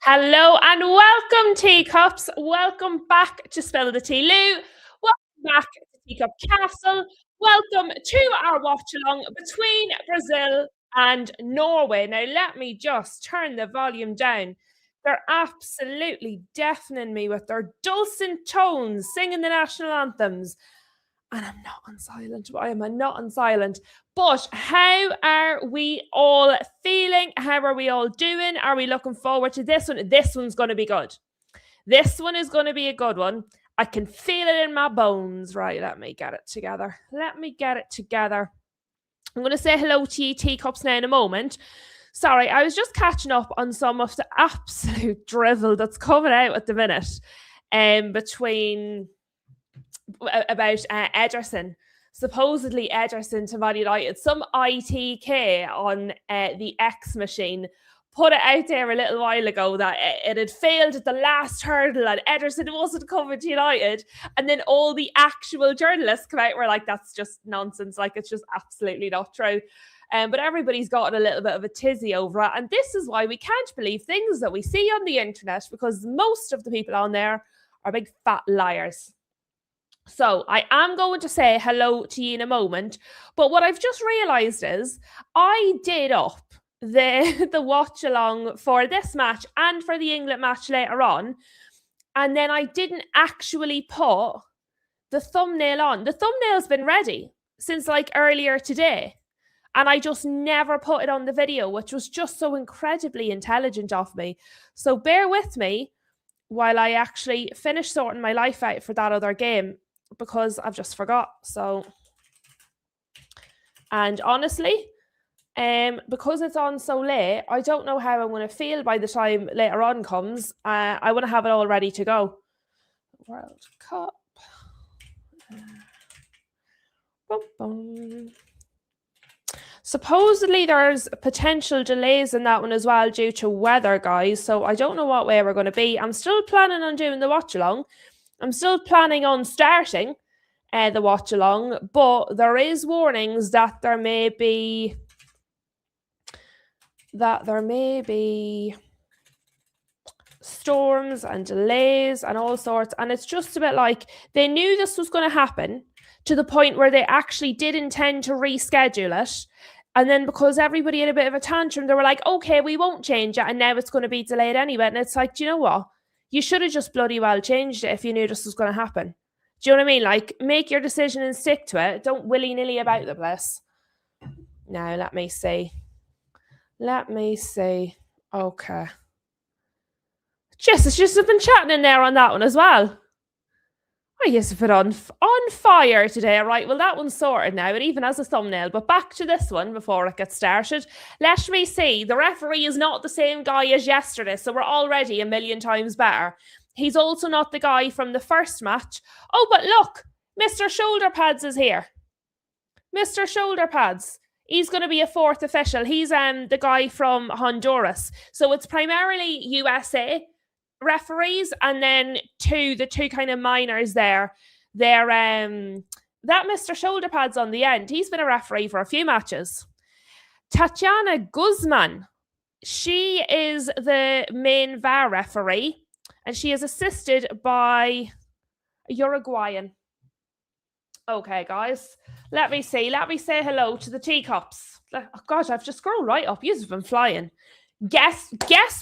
Hello and welcome, teacups. Welcome back to Spill the Tea Lou. Welcome back to Teacup Castle. Welcome to our watch along between Brazil and Norway. Now, let me just turn the volume down. They're absolutely deafening me with their dulcet tones singing the national anthems. And I'm not on silent. Why am I not on silent? But how are we all feeling? How are we all doing? Are we looking forward to this one? This one's going to be good. This one is going to be a good one. I can feel it in my bones. Right, let me get it together. Let me get it together. I'm going to say hello to you teacups now in a moment. Sorry, I was just catching up on some of the absolute drivel that's coming out at the minute between about Ederson. Supposedly Ederson to Man United. Some ITK on the X machine put it out there a little while ago that it had failed at the last hurdle and Ederson wasn't coming to United. And then all the actual journalists come out and were like, that's just nonsense. Like, it's just absolutely not true. But everybody's gotten a little bit of a tizzy over it. And this is why we can't believe things that we see on the internet, because most of the people on there are big fat liars. So I am going to say hello to you in a moment. But what I've just realised is I did up the watch along for this match and for the England match later on. And then I didn't actually put the thumbnail on. The thumbnail's been ready since like earlier today. And I just never put it on the video, which was just so incredibly intelligent of me. So bear with me while I actually finish sorting my life out for that other game, because I've just forgot. So, and honestly, because it's on so late, I don't know how I'm going to feel by the time later on comes. I want to have it all ready to go. World Cup. Boom, boom. Supposedly there's potential delays in that one as well due to weather, guys. So I don't know what way we're going to be. I'm still planning on doing the watch along. I'm still planning on starting the watch along, but there is warnings that there may be storms and delays and all sorts. And it's just a bit like they knew this was going to happen to the point where they actually did intend to reschedule it. And then because everybody had a bit of a tantrum, they were like, okay, we won't change it. And now it's going to be delayed anyway. And it's like, do you know what? You should have just bloody well changed it if you knew this was going to happen. Do you know what I mean? Like, make your decision and stick to it. Don't willy-nilly about the place. Now, let me see. Okay. Jess has just been chatting in there on that one as well. I guess if it on fire today, right? Well, that one's sorted now. It even has a thumbnail. But back to this one before it gets started. Let me see. The referee is not the same guy as yesterday, so we're already a million times better. He's also not the guy from the first match. Oh, but look, Mr. Shoulder Pads is here. Mr. Shoulder Pads. He's going to be a fourth official. He's the guy from Honduras. So it's primarily USA referees, and then the two kind of minors there. They're that Mr. Shoulder Pads on the end. He's been a referee for a few matches. Tatiana Guzman, she is the main VAR referee, and she is assisted by a Uruguayan. Okay, guys, let me see. Let me say hello to the teacups. Oh, gosh, I've just scrolled right up. You've been flying. Guess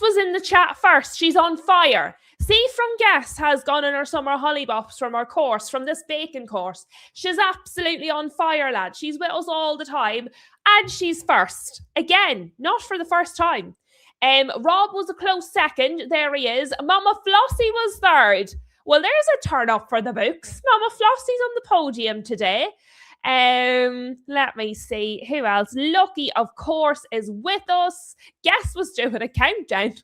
was in the chat first. She's on fire. See, from Guess has gone on her summer hollybops from her course, from this bacon course. She's absolutely on fire, lad. She's with us all the time. And she's first. Again, not for the first time. Rob was a close second. There he is. Mama Flossie was third. Well, there's a turn up for the books. Mama Flossie's on the podium today. Let me see who else. Lucky, of course, is with us. Guess was doing a countdown.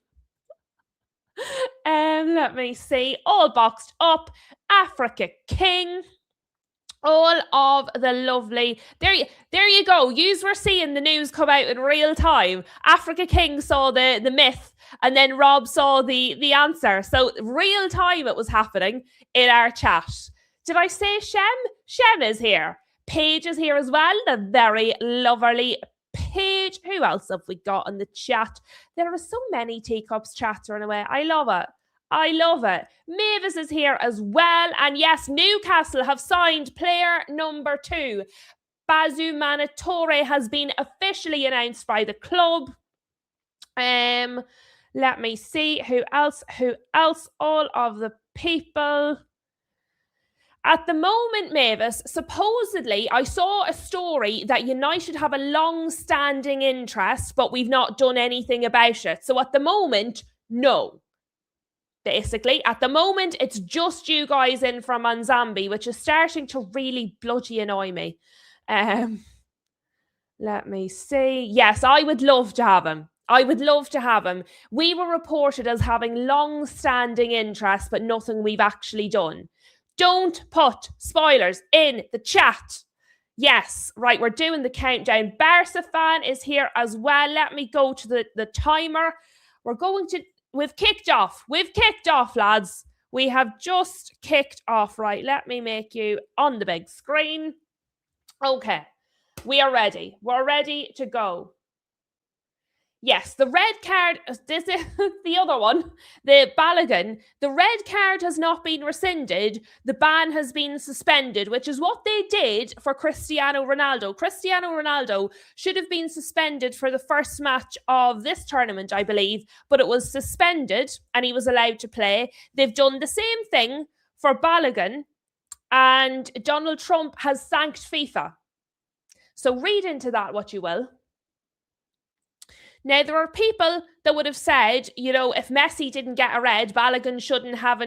Let me see. All boxed up. Africa King. All of the lovely. There you go. Yous were seeing the news come out in real time. Africa King saw the myth, and then Rob saw the answer. So real time it was happening in our chat. Did I say Shem? Shem is here. Paige is here as well, the very lovely page. Who else have we got on the chat? There are so many teacups chats running away. I love it. I love it. Mavis is here as well. And yes, Newcastle have signed player number 2. Basu Manatore has been officially announced by the club. Let me see who else. All of the people. At the moment, Mavis, supposedly I saw a story that United have a long-standing interest, but we've not done anything about it. So at the moment, no. Basically, at the moment, it's just you guys in from Manzambi, which is starting to really bloody annoy me. Let me see. Yes, I would love to have him. I would love to have him. We were reported as having long-standing interest, but nothing we've actually done. Don't put spoilers in the chat. Yes, right, we're doing the countdown. Barca fan is here as well. Let me go to the timer. We've kicked off. We've kicked off, lads. We have just kicked off. Right, let me make you on the big screen. Okay, we are ready. We're ready to go. Yes, the red card, this is the other one, the Balogun. The red card has not been rescinded. The ban has been suspended, which is what they did for Cristiano Ronaldo. Cristiano Ronaldo should have been suspended for the first match of this tournament, I believe, but it was suspended and he was allowed to play. They've done the same thing for Balogun, and Donald Trump has thanked FIFA. So read into that what you will. Now, there are people that would have said, you know, if Messi didn't get a red, Balogun shouldn't have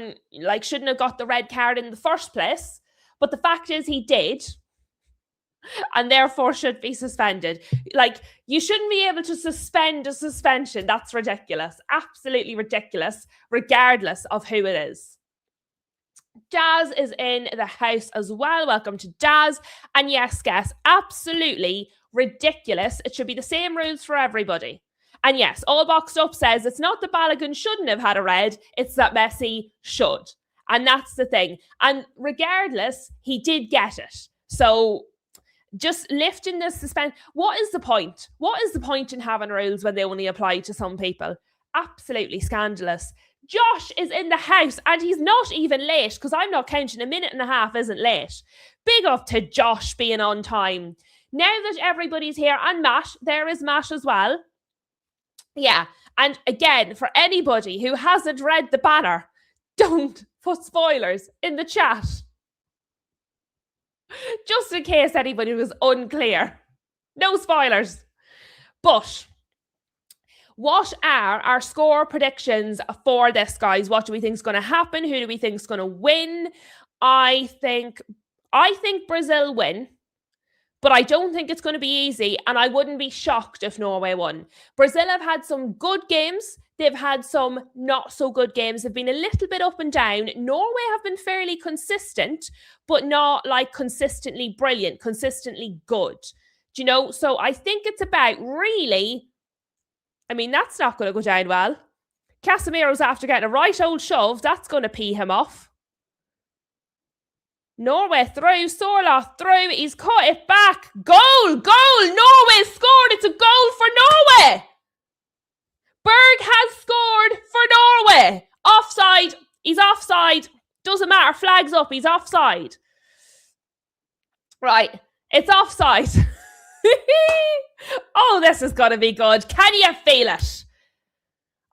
got the red card in the first place. But the fact is he did, and therefore should be suspended. Like, you shouldn't be able to suspend a suspension. That's ridiculous. Absolutely ridiculous, regardless of who it is. Daz is in the house as well. Welcome to Daz. And yes, guys, absolutely ridiculous. It should be the same rules for everybody. And yes, All Boxed Up says it's not that Balogun shouldn't have had a red, it's that Messi should. And that's the thing. And regardless, he did get it. So just lifting the suspension. What is the point? What is the point in having rules when they only apply to some people? Absolutely scandalous. Josh is in the house and he's not even late, because I'm not counting. A minute and a half isn't late. Big up to Josh being on time. Now that everybody's here, and Matt, there is Matt as well. Yeah, and again, for anybody who hasn't read the banner, don't put spoilers in the chat. Just in case anybody was unclear. No spoilers. But what are our score predictions for this, guys? What do we think is going to happen? Who do we think is going to win? I think Brazil win. But I don't think it's going to be easy, and I wouldn't be shocked if Norway won. Brazil have had some good games. They've had some not so good games. They've been a little bit up and down. Norway have been fairly consistent, but not like consistently brilliant, consistently good. Do you know? So I think it's about really, I mean, that's not going to go down well. Casemiro's after getting a right old shove. That's going to pee him off. Norway through, Sorloth through, he's caught it back. Goal! Norway scored, it's a goal for Norway! Berg has scored for Norway. Offside, he's offside. Doesn't matter, flags up, he's offside. Right, it's offside. Oh, this is going to be good. Can you feel it?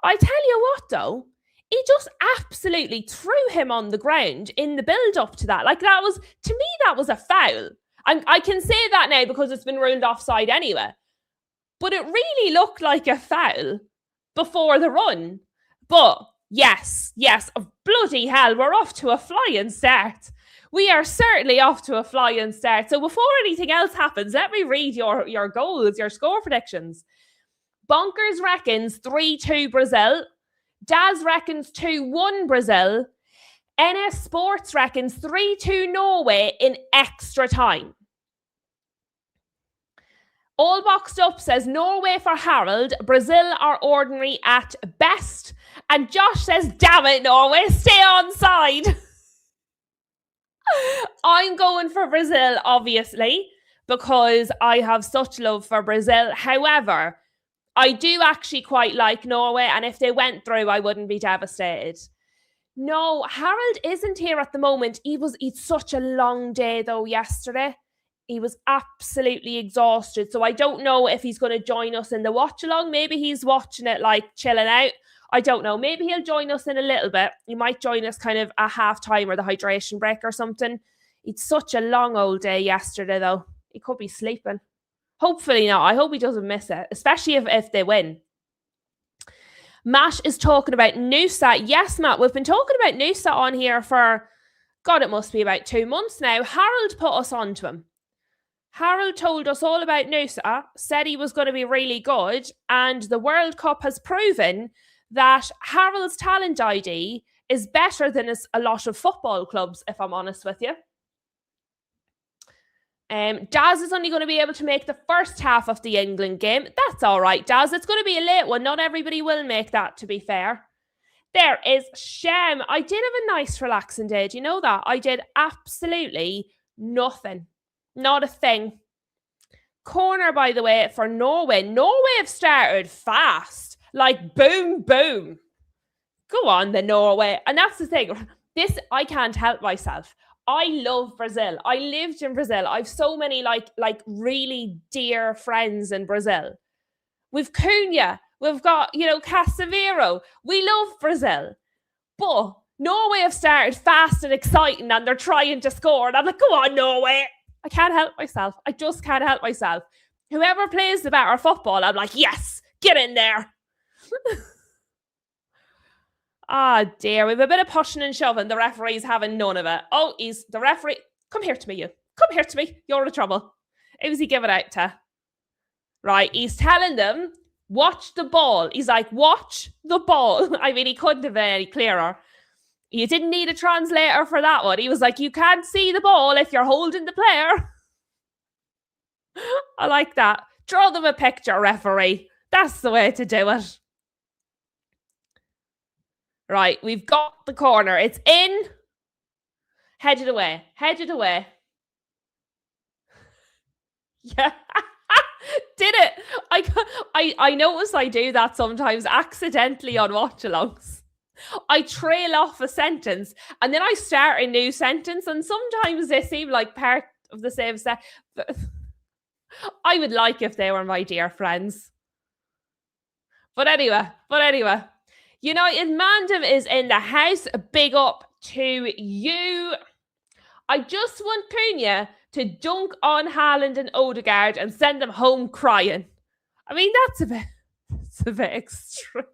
I tell you what though, he just absolutely threw him on the ground in the build-up to that. Like, that was, to me, that was a foul. I can say that now because it's been ruled offside anyway. But it really looked like a foul before the run. But yes, bloody hell, we're off to a flying start. We are certainly off to a flying start. So before anything else happens, let me read your goals, your score predictions. Bonkers reckons 3-2 Brazil. Daz reckons 2-1 Brazil. NS Sports reckons 3-2 Norway in extra time. All Boxed Up says Norway for Harold. Brazil are ordinary at best. And Josh says, damn it, Norway, stay on side. I'm going for Brazil, obviously. because I have such love for Brazil. However, I do actually quite like Norway, and if they went through, I wouldn't be devastated. No, Harold isn't here at the moment. It's such a long day though yesterday. He was absolutely exhausted. So I don't know if he's going to join us in the watch along. Maybe he's watching it like chilling out. I don't know. Maybe he'll join us in a little bit. He might join us kind of at half time or the hydration break or something. It's such a long old day yesterday though. He could be sleeping. Hopefully not. I hope he doesn't miss it, especially if they win. Matt is talking about Noosa. Yes, Matt, we've been talking about Noosa on here for, God, it must be about 2 months now. Harold put us on to him. Harold told us all about Noosa, said he was going to be really good, and the World Cup has proven that Harold's talent ID is better than a lot of football clubs, if I'm honest with you. Daz is only going to be able to make the first half of the England game. That's all right, Daz. It's going to be a late one. Not everybody will make that, to be fair. There is Shem. I did have a nice relaxing day. Do you know that? I did absolutely nothing. Not a thing. Corner, by the way, for Norway. Norway have started fast. Like, boom, boom. Go on, the Norway. And that's the thing. I can't help myself. I love Brazil. I lived in Brazil. I've so many like really dear friends in Brazil. We've Cunha. We've got, Casemiro. We love Brazil. But Norway have started fast and exciting and they're trying to score. And I'm like, go on, Norway. I can't help myself. I just can't help myself. Whoever plays the better football, I'm like, yes, get in there. Dear, we have a bit of pushing and shoving. The referee's having none of it. Oh, he's the referee. Come here to me, you. Come here to me. You're in trouble. Who was he giving out to? Right, he's telling them, watch the ball. He's like, watch the ball. I mean, he couldn't have been any clearer. You didn't need a translator for that one. He was like, you can't see the ball if you're holding the player. I like that. Draw them a picture, referee. That's the way to do it. Right, we've got the corner. It's in. Head it away. Head it away. Yeah. Did it. I notice I do that sometimes accidentally on watch-alongs. I trail off a sentence and then I start a new sentence and sometimes they seem like part of the same set. I would like if they were my dear friends. But anyway. United Mandem is in the house. A big up to you. I just want Cunha to dunk on Haaland and Odegaard and send them home crying. I mean, that's a bit extreme.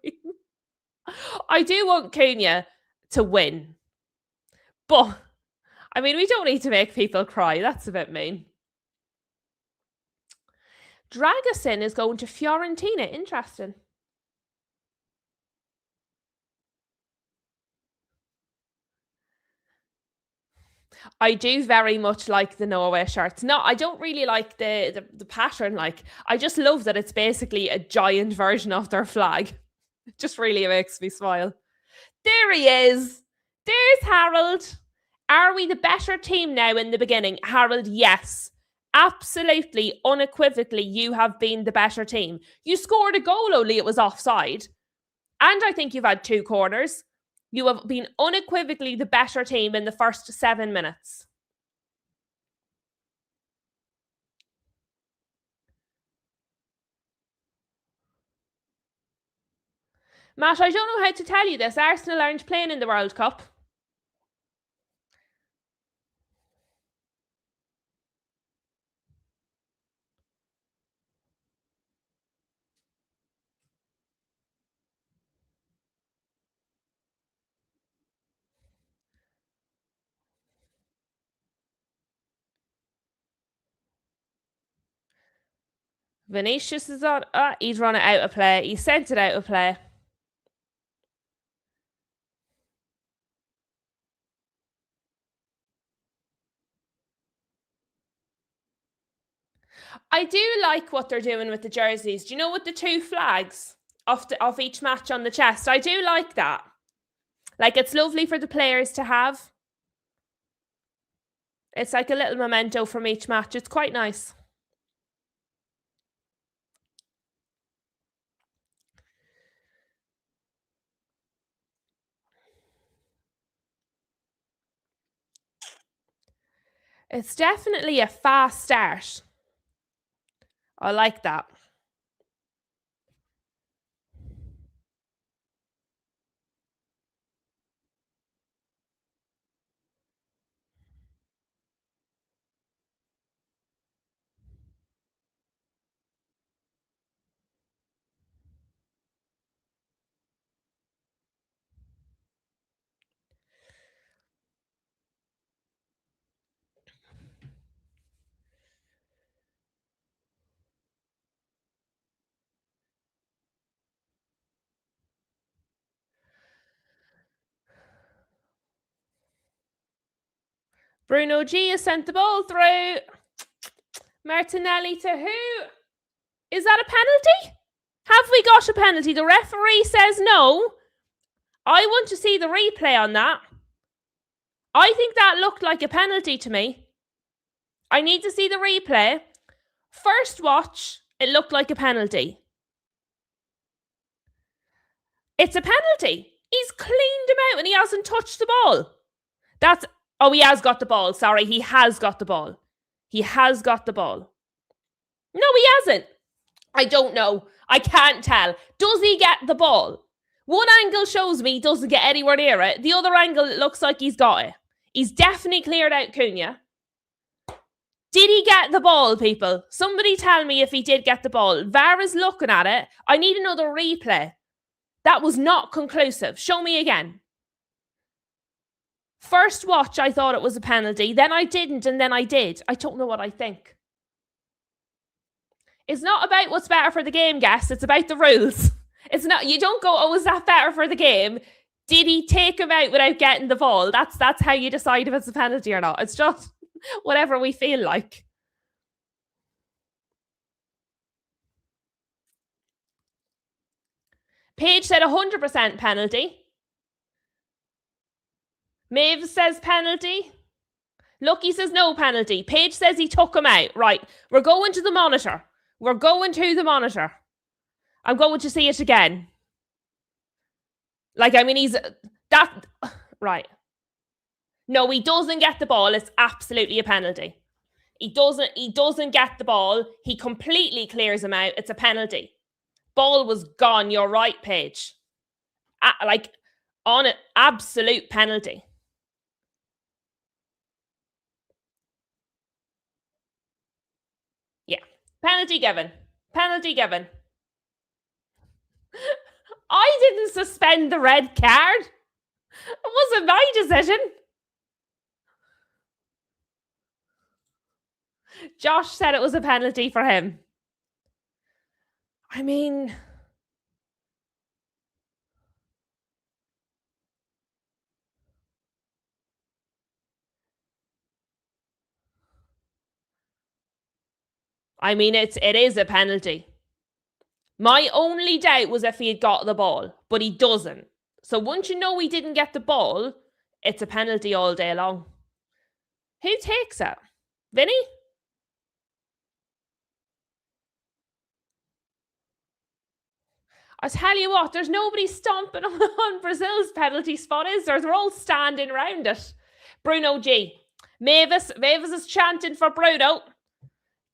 I do want Cunha to win. But, I mean, we don't need to make people cry. That's a bit mean. Dragusin is going to Fiorentina. Interesting. I do very much like the Norway shirts. No, I don't really like the pattern. I just love that it's basically a giant version of their flag. It just really makes me smile. There he is. There's Harold. Are we the better team now in the beginning? Harold, yes. Absolutely, unequivocally, you have been the better team. You scored a goal, only it was offside. And I think you've had 2 corners. You have been unequivocally the better team in the first 7 minutes. Matt, I don't know how to tell you this. Arsenal aren't playing in the World Cup. Vinicius is on. He's run it out of play. He sent it out of play. I do like what they're doing with the jerseys. Do you know, with the 2 flags off each match on the chest? I do like that. It's lovely for the players to have. It's like a little memento from each match. It's quite nice. It's definitely a fast start. I like that. Bruno G has sent the ball through. Martinelli to who? Is that a penalty? Have we got a penalty? The referee says no. I want to see the replay on that. I think that looked like a penalty to me. I need to see the replay. First watch, it looked like a penalty. It's a penalty. He's cleaned him out and he hasn't touched the ball. He has got the ball. Sorry, he has got the ball. He has got the ball. No, he hasn't. I don't know. I can't tell. Does he get the ball? One angle shows me he doesn't get anywhere near it. The other angle, it looks like he's got it. He's definitely cleared out Cunha. Did he get the ball, people? Somebody tell me if he did get the ball. VAR is looking at it. I need another replay. That was not conclusive. Show me again. First watch, I thought it was a penalty. Then I didn't, and then I did. I don't know what I think. It's not about what's better for the game, guests. It's about the rules. It's not. You don't go, oh, is that better for the game? Did he take him out without getting the ball? That's how you decide if it's a penalty or not. It's just whatever we feel like. Paige said 100% penalty. Maeve says penalty. Lucky says no penalty. Paige says he took him out. Right. We're going to the monitor. We're going to the monitor. I'm going to see it again. Right. No, he doesn't get the ball. It's absolutely a penalty. He doesn't get the ball. He completely clears him out. It's a penalty. Ball was gone. You're right, Paige. On it, absolute penalty. Yeah. Penalty given. Penalty given. I didn't suspend the red card. It wasn't my decision. Josh said it was a penalty for him. I mean, it is a penalty. My only doubt was if he had got the ball, but he doesn't. So once you know he didn't get the ball, it's a penalty all day long. Who takes it? Vinny? I tell you what, there's nobody stomping on Brazil's penalty spot, is there? They're all standing around it. Bruno G. Mavis is chanting for Bruno.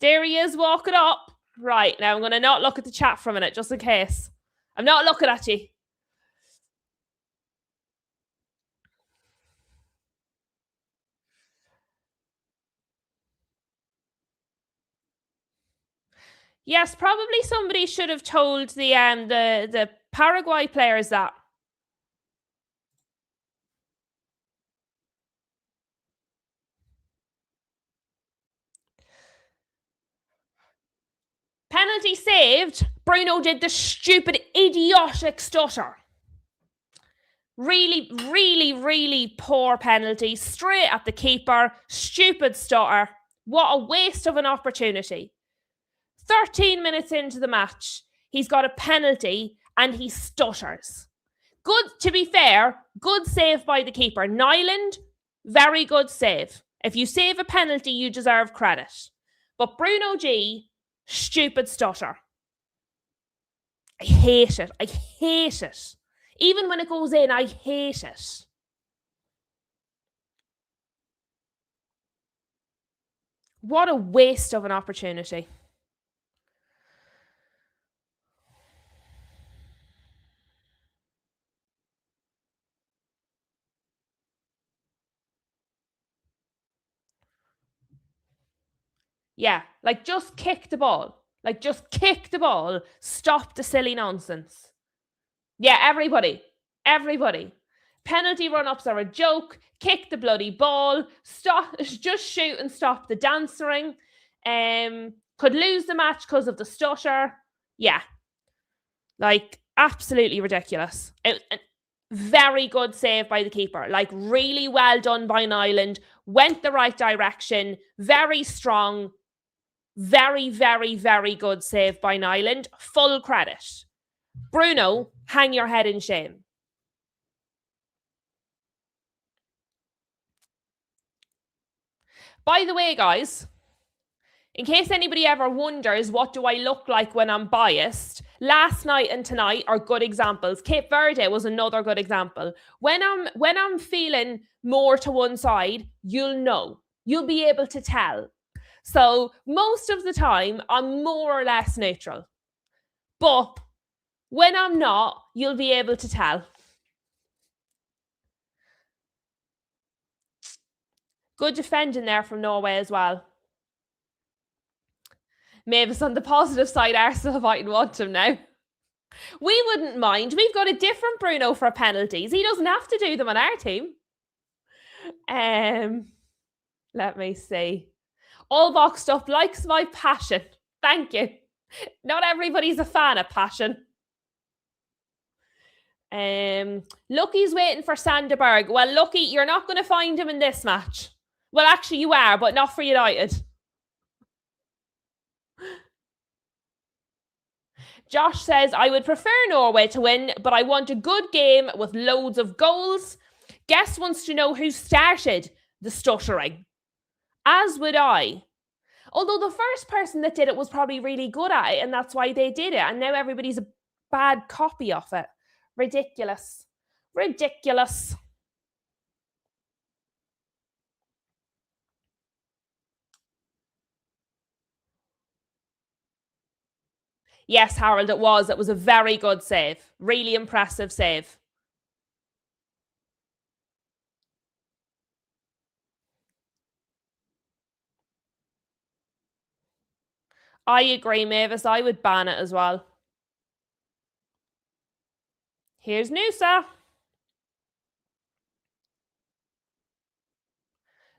There he is walking up. Right, now I'm going to not look at the chat for a minute, just in case. I'm not looking at you. Yes, probably somebody should have told the Paraguay players that. Penalty saved. Bruno did the stupid, idiotic stutter. Really, really, really poor penalty. Straight at the keeper. Stupid stutter. What a waste of an opportunity. 13 minutes into the match, he's got a penalty and he stutters. Good, to be fair, good save by the keeper. Nyland, very good save. If you save a penalty, you deserve credit. But Bruno G, stupid stutter. I hate it. I hate it. Even when it goes in, I hate it. What a waste of an opportunity. Yeah, like just kick the ball. Like just kick the ball. Stop the silly nonsense. Yeah, everybody. Everybody. Penalty run-ups are a joke. Kick the bloody ball. Stop, just shoot and stop the dancing. Could lose the match because of the stutter. Yeah. Like absolutely ridiculous. Very good save by the keeper. Like really well done by Nyland. Went the right direction. Very strong. Very, very, very good save by Nyland. Full credit. Bruno, hang your head in shame. By the way, guys, in case anybody ever wonders what do I look like when I'm biased, last night and tonight are good examples. Cape Verde was another good example. When I'm feeling more to one side, you'll know. You'll be able to tell. So most of the time, I'm more or less neutral. But when I'm not, you'll be able to tell. Good defending there from Norway as well. Mavis on the positive side, Arsenal mightn't want him now. We wouldn't mind. We've got a different Bruno for penalties. He doesn't have to do them on our team. Let me see. All boxed up likes my passion. Thank you. Not everybody's a fan of passion. Lucky's waiting for Sanderberg. Well, Lucky, you're not going to find him in this match. Well, actually, you are, but not for United. Josh says, I would prefer Norway to win, but I want a good game with loads of goals. Guest wants to know who started the stuttering. As would I. Although the first person that did it was probably really good at it, and that's why they did it. And now everybody's a bad copy of it. Ridiculous. Ridiculous. Yes, Harold, it was. It was a very good save. Really impressive save. I agree, Mavis. I would ban it as well. Here's Noosa.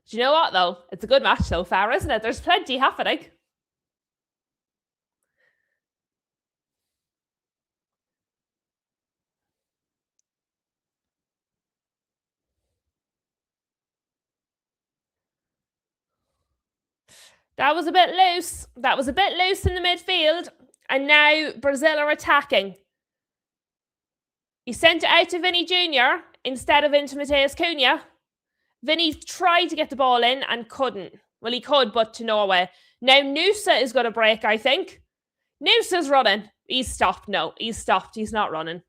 Do you know what, though? It's a good match so far, isn't it? There's plenty happening. That was a bit loose. That was a bit loose in the midfield. And now Brazil are attacking. He sent it out to Vinny Jr. instead of into Mateus Cunha. Vinny tried to get the ball in and couldn't. Well, he could, but to Norway. Now Noosa is going to break, I think. Noosa's running. He's stopped. No, he's stopped. He's not running.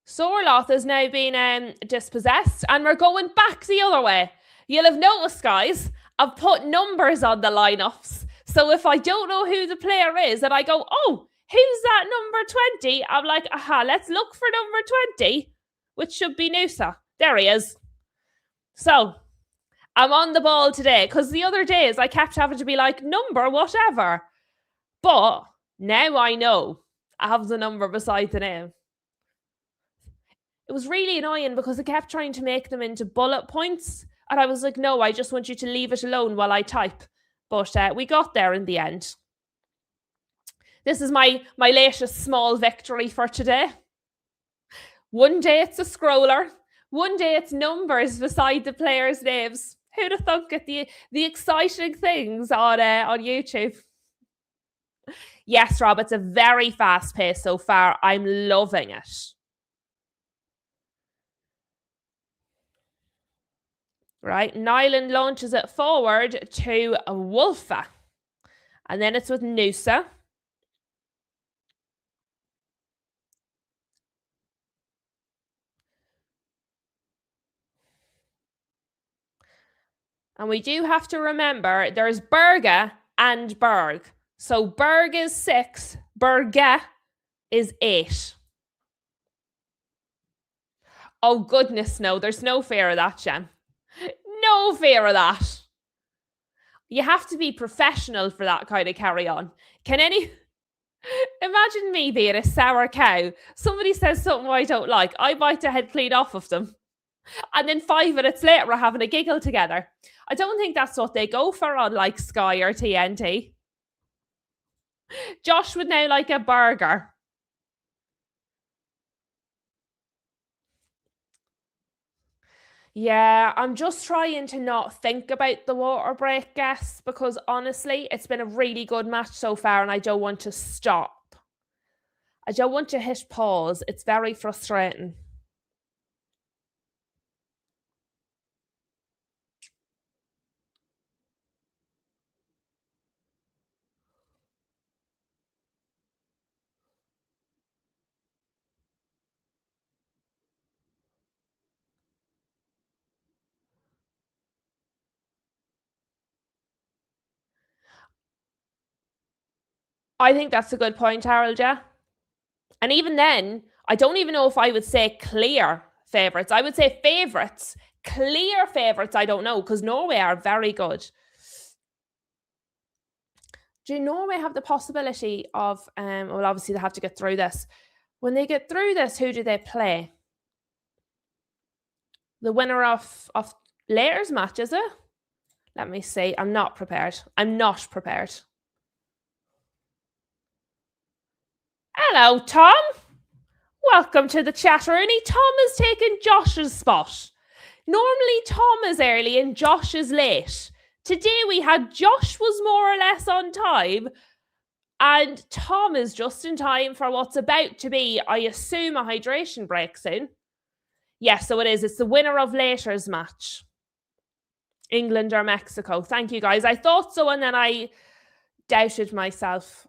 Sorloth has now been dispossessed, and we're going back the other way. You'll have noticed, guys, I've put numbers on the lineups. So if I don't know who the player is, and I go, oh, who's that number 20? I'm like, aha, let's look for number 20, which should be Noosa. There he is. So I'm on the ball today, because the other days I kept having to be like, number whatever. But now I know I have the number beside the name. It was really annoying because I kept trying to make them into bullet points. And I was like, no, I just want you to leave it alone while I type. But we got there in the end. This is my latest small victory for today. One day it's a scroller. One day it's numbers beside the players' names. Who'd have thunk at the exciting things on YouTube? Yes, Rob, it's a very fast pace so far. I'm loving it. Right, Nyland launches it forward to Wolfa. And then it's with Noosa. And we do have to remember there's Berge and Berg. So Berg is 6, Berge is 8. Oh, goodness, no. There's no fear of that, Jen. No fear of that. You have to be professional for that kind of carry on. Can any... Imagine me being a sour cow. Somebody says something I don't like. I bite the head clean off of them. And then 5 minutes later, we're having a giggle together. I don't think that's what they go for on like Sky or TNT. Josh would now like a burger. Yeah, I'm just trying to not think about the water break, guests, because honestly, it's been a really good match so far and I don't want to stop. I don't want to hit pause. It's very frustrating. I think that's a good point, Harold, yeah. And even then, I don't even know if I would say clear favourites. I would say favourites. Clear favourites, I don't know, because Norway are very good. Do Norway have the possibility of, well, obviously they have to get through this. When they get through this, who do they play? The winner of later's match, is it? Let me see. I'm not prepared. Hello, Tom. Welcome to the chatteroony. Tom has taken Josh's spot. Normally, Tom is early and Josh is late. Today we had Josh was more or less on time and Tom is just in time for what's about to be, I assume, a hydration break soon. Yes, so it is. It's the winner of later's match. England or Mexico. Thank you, guys. I thought so and then I doubted myself.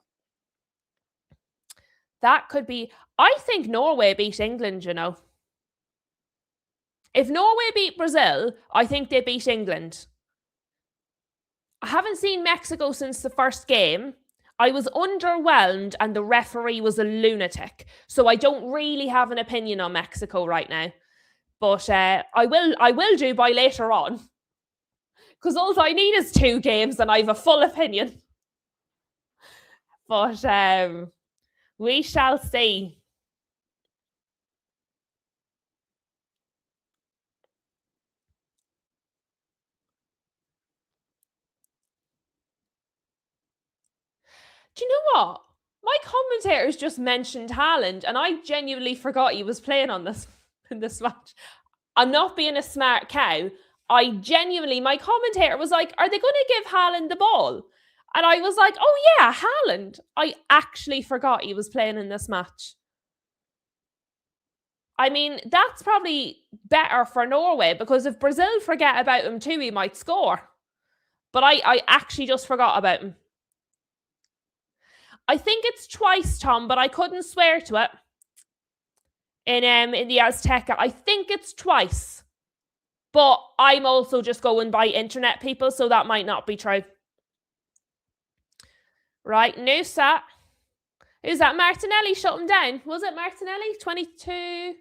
That could be... I think Norway beat England, you know. If Norway beat Brazil, I think they beat England. I haven't seen Mexico since the first game. I was underwhelmed and the referee was a lunatic. So I don't really have an opinion on Mexico right now. But I will do by later on. Because all I need is 2 games and I have a full opinion. But we shall see. Do you know what? My commentators just mentioned Haaland, and I genuinely forgot he was playing on this in this match. I'm not being a smart cow. My commentator was like, are they going to give Haaland the ball? And I was like, oh yeah, Haaland. I actually forgot he was playing in this match. I mean, that's probably better for Norway because if Brazil forget about him too, he might score. But I actually just forgot about him. I think it's twice, Tom, but I couldn't swear to it. In the Azteca, I think it's twice. But I'm also just going by internet people, so that might not be true. Right, Nusa. Who's that? Martinelli shut him down. Was it Martinelli? 22.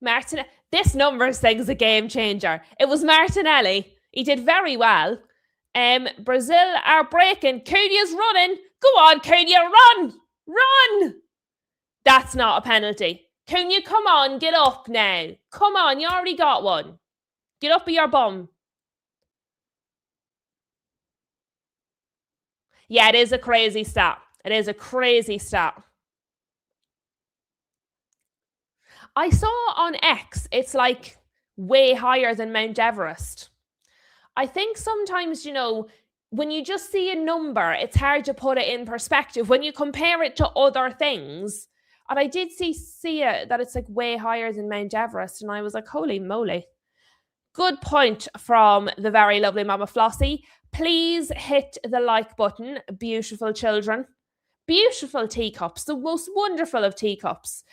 Martinelli. This numbers thing's a game changer. It was Martinelli. He did very well. Brazil are breaking. Cunha's running. Go on, Cunha, run! Run! That's not a penalty. Cunha, come on, get up now. Come on, you already got one. Get up with your bum. Yeah, it is a crazy stat. It is a crazy stat. I saw on X, it's like way higher than Mount Everest. I think sometimes, you know, when you just see a number, it's hard to put it in perspective. When you compare it to other things, and I did see it, that it's like way higher than Mount Everest, and I was like, holy moly. Good point from the very lovely Mama Flossie. Please hit the like button, beautiful children. Beautiful teacups, the most wonderful of teacups.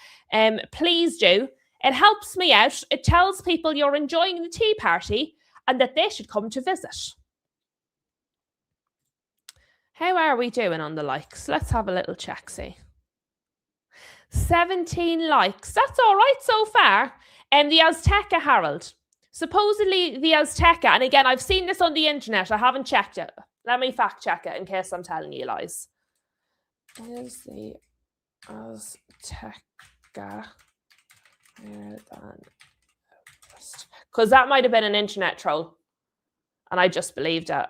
Please do. It helps me out. It tells people you're enjoying the tea party. and that they should come to visit. How are we doing on the likes? Let's have a little check, see. 17 likes. That's all right so far. And the Azteca Harold. Supposedly the Azteca, and again, I've seen this on the internet. I haven't checked it. Let me fact check it in case I'm telling you lies. Is the Azteca higher than Everest? Because that might have been an internet troll, and I just believed it.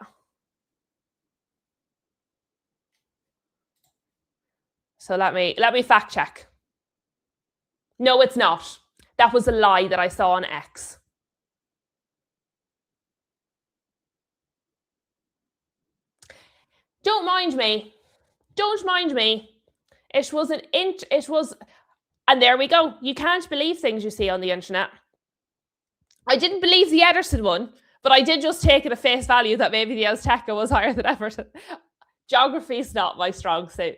So let me fact check. No, it's not. That was a lie that I saw on X. Don't mind me. Don't mind me. It was, and there we go. You can't believe things you see on the internet. I didn't believe the Ederson one, but I did just take it at face value that maybe the Azteca was higher than Everton. Geography is not my strong suit.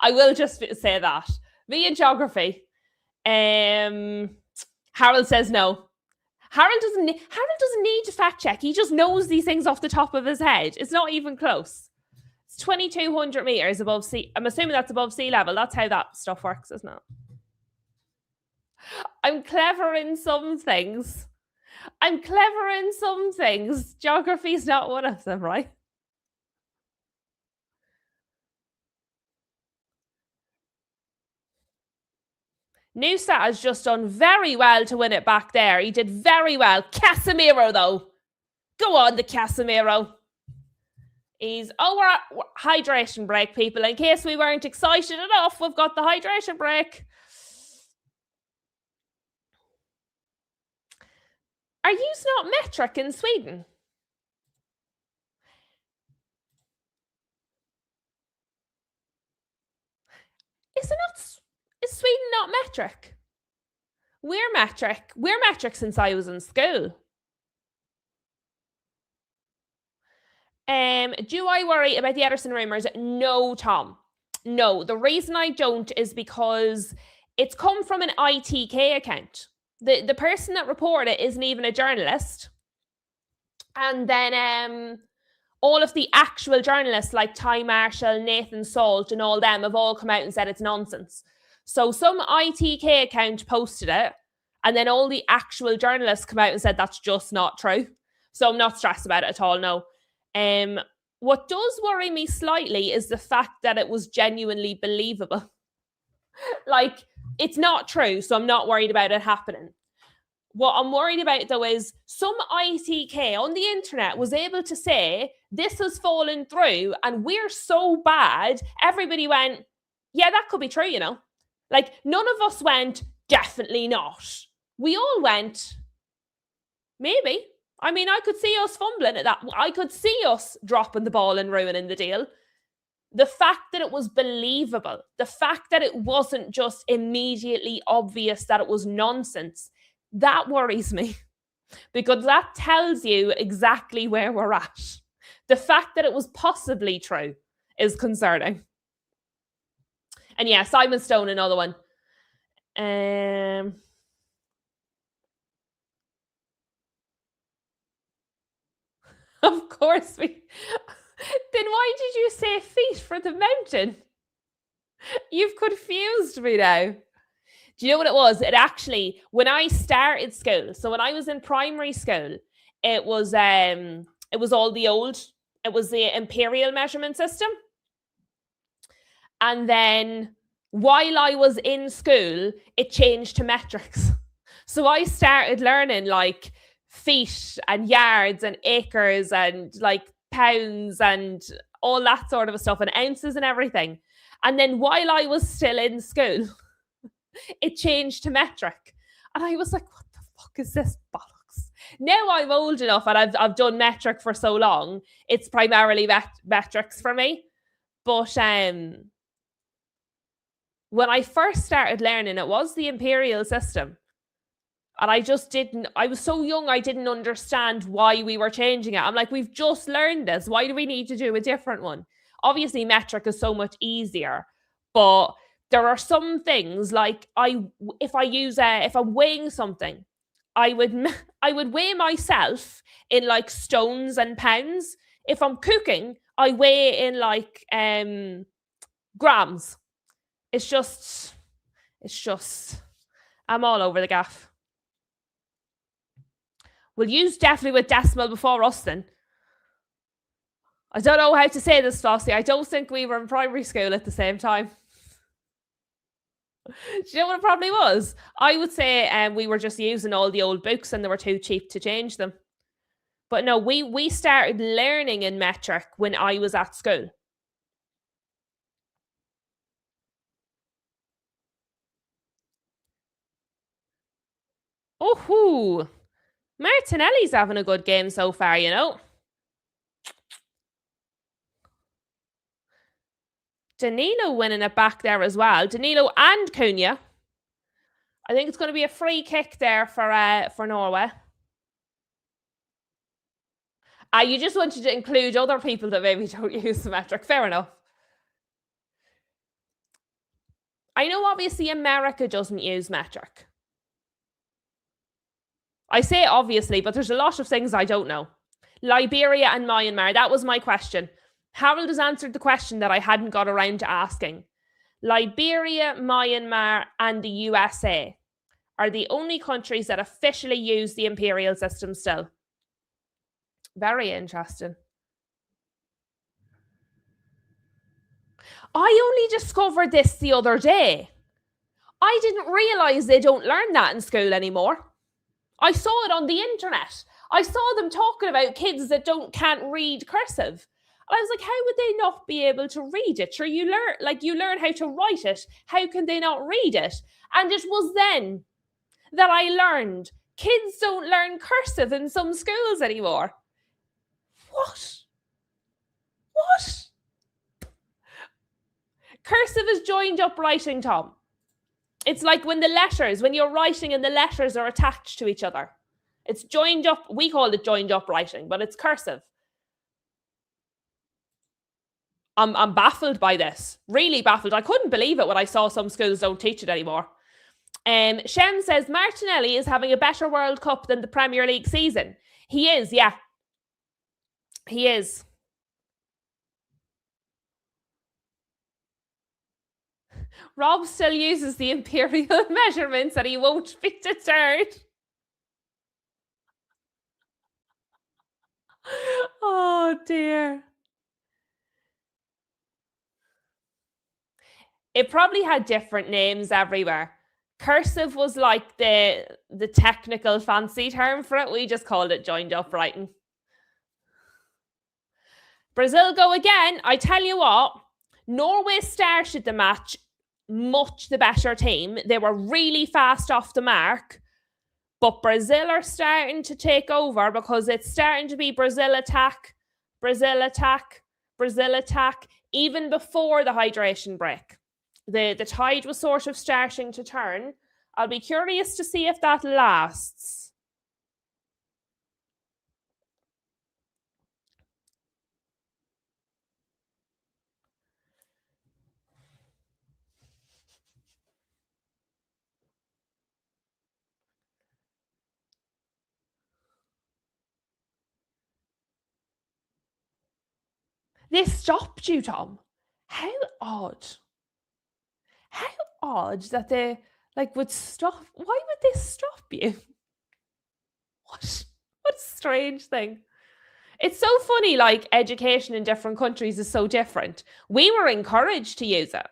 I will just say that. Me and geography. Harold says no. Harold doesn't need to fact check. He just knows these things off the top of his head. It's not even close. It's 2,200 meters above sea. I'm assuming that's above sea level. That's how that stuff works, isn't it? I'm clever in some things. Geography is not one of them, right? Noosa has just done very well to win it back there. He did very well. Casemiro, though. Go on, the Casemiro. We're at hydration break, people. In case we weren't excited enough, we've got the hydration break. Are you not metric in Sweden? Is Sweden not metric? We're metric. We're metric since I was in school. Do I worry about the Ederson rumours? No, Tom. No. The reason I don't is because it's come from an ITK account. The person that reported it isn't even a journalist. And then all of the actual journalists like Ty Marshall, Nathan Salt, and all them have all come out and said it's nonsense. So some ITK account posted it, and then all the actual journalists come out and said that's just not true. So I'm not stressed about it at all, no. What does worry me slightly is the fact that it was genuinely believable. Like, it's not true, so I'm not worried about it happening. What I'm worried about, though, is some ITK on the internet was able to say, this has fallen through and we're so bad. Everybody went, yeah, that could be true, you know. Like, none of us went, definitely not. We all went, maybe. I mean, I could see us fumbling at that. I could see us dropping the ball and ruining the deal. The fact that it was believable, the fact that it wasn't just immediately obvious that it was nonsense, that worries me, because that tells you exactly where we're at. The fact that it was possibly true is concerning. And yeah, Simon Stone, another one. Of course we... Then why did you say feet for the mountain? You've confused me now. Do you know what it was? It actually, when I started school, so when I was in primary school, it was all the old, it was the imperial measurement system. And then while I was in school, it changed to metrics. So I started learning like feet and yards and acres and like pounds and all that sort of stuff and ounces and everything. And then while I was still in school, it changed to metric. And I was like, what the fuck is this bollocks? Now I'm old enough and I've done metric for so long, it's primarily metrics for me. But when I first started learning, it was the imperial system. And I was so young, I didn't understand why we were changing it. I'm like, we've just learned this. Why do we need to do a different one? Obviously, metric is so much easier, but there are some things like if I'm weighing something, I would weigh myself in like stones and pounds. If I'm cooking, I weigh in like grams. It's just I'm all over the gaff. We'll use definitely with decimal before us then. I don't know how to say this, Flossie. I don't think we were in primary school at the same time. Do you know what it probably was? I would say we were just using all the old books and they were too cheap to change them. But no, we started learning in metric when I was at school. Oh, Martinelli's having a good game so far, you know. Danilo winning it back there as well. Danilo and Cunha. I think it's going to be a free kick there for Norway. You just wanted to include other people that maybe don't use the metric. Fair enough. I know obviously America doesn't use metric. I say obviously, but there's a lot of things I don't know. Liberia and Myanmar, that was my question. Harold has answered the question that I hadn't got around to asking. Liberia, Myanmar, and the USA are the only countries that officially use the imperial system still. Very interesting. I only discovered this the other day. I didn't realise they don't learn that in school anymore. I saw it on the internet. I saw them talking about kids that can't read cursive. And I was like, how would they not be able to read it? Sure, you learn how to write it. How can they not read it? And it was then that I learned kids don't learn cursive in some schools anymore. What? Cursive is joined up writing, Tom. It's like when you're writing and the letters are attached to each other. It's joined up. We call it joined up writing, but it's cursive. I'm baffled by this. Really baffled. I couldn't believe it when I saw some schools don't teach it anymore. Shen says Martinelli is having a better World Cup than the Premier League season. He is, yeah. He is. Rob still uses the imperial measurements and he won't be deterred. Oh dear. It probably had different names everywhere. Cursive was like the technical fancy term for it. We just called it joined up writing. Brazil go again. I tell you what, Norway started the match much the better team. They were really fast off the mark. But Brazil are starting to take over because it's starting to be Brazil attack, Brazil attack, Brazil attack, even before the hydration break. The tide was sort of starting to turn. I'll be curious to see if that lasts. They stopped you, Tom. How odd. How odd that they would stop. Why would they stop you? What a strange thing. It's so funny, like education in different countries is so different. We were encouraged to use it.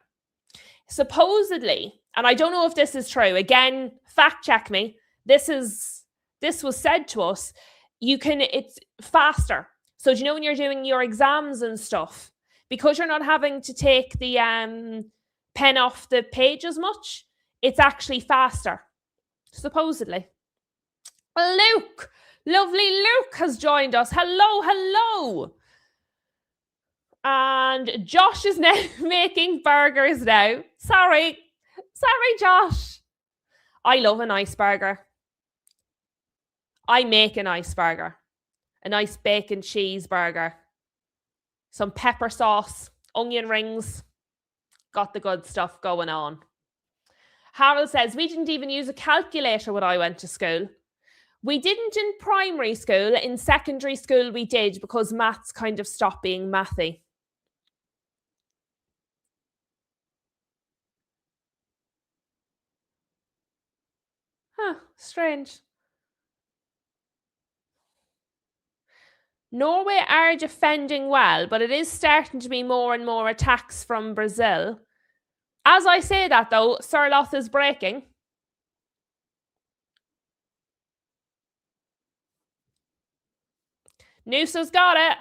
Supposedly, and I don't know if this is true, again, fact check me. This was said to us, it's faster. So do you know when you're doing your exams and stuff, because you're not having to take the pen off the page as much, it's actually faster, supposedly. Luke, lovely Luke has joined us. Hello. And Josh is now making burgers now. Sorry, Josh. I love a nice burger. I make a nice burger. A nice bacon cheeseburger. Some pepper sauce, onion rings. Got the good stuff going on. Harold says, we didn't even use a calculator when I went to school. We didn't in primary school. In secondary school, we did because maths kind of stopped being mathy. Huh, strange. Norway are defending well, but it is starting to be more and more attacks from Brazil. As I say that, though, Sirloth is breaking. Noosa's got it.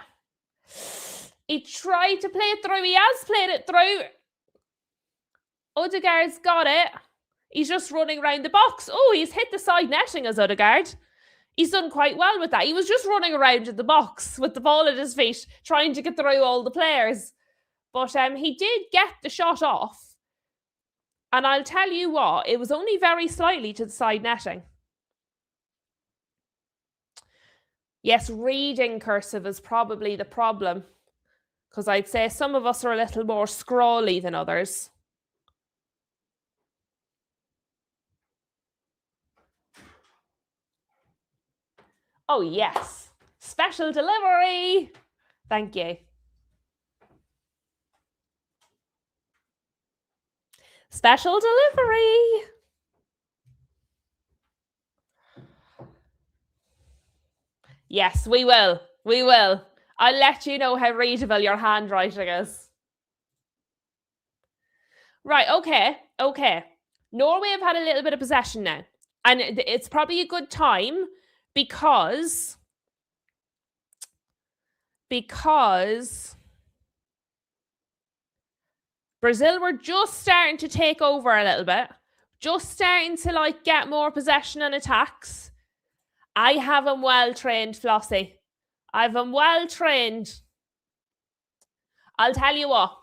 He tried to play it through. He has played it through. Odegaard's got it. He's just running around the box. Oh, he's hit the side netting as Odegaard. He's done quite well with that. He was just running around in the box with the ball at his feet, trying to get through all the players. But he did get the shot off. And I'll tell you what, it was only very slightly to the side netting. Yes, reading cursive is probably the problem. Because I'd say some of us are a little more scrawly than others. Oh, yes. Special delivery. Thank you. Special delivery. Yes, we will. We will. I'll let you know how readable your handwriting is. Right, okay. Norway have had a little bit of possession now. And it's probably a good time because Brazil were just starting to take over a little bit. Just starting to get more possession and attacks. I have him well trained, Flossie. I've him well trained. I'll tell you what.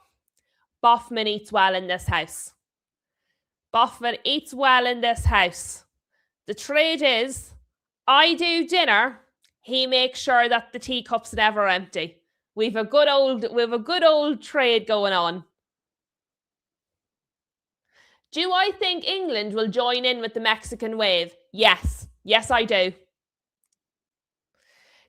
Boffman eats well in this house. Boffman eats well in this house. The trade is, I do dinner, he makes sure that the teacup's never empty. We've a good old trade going on. Do I think England will join in with the Mexican wave? Yes. Yes, I do.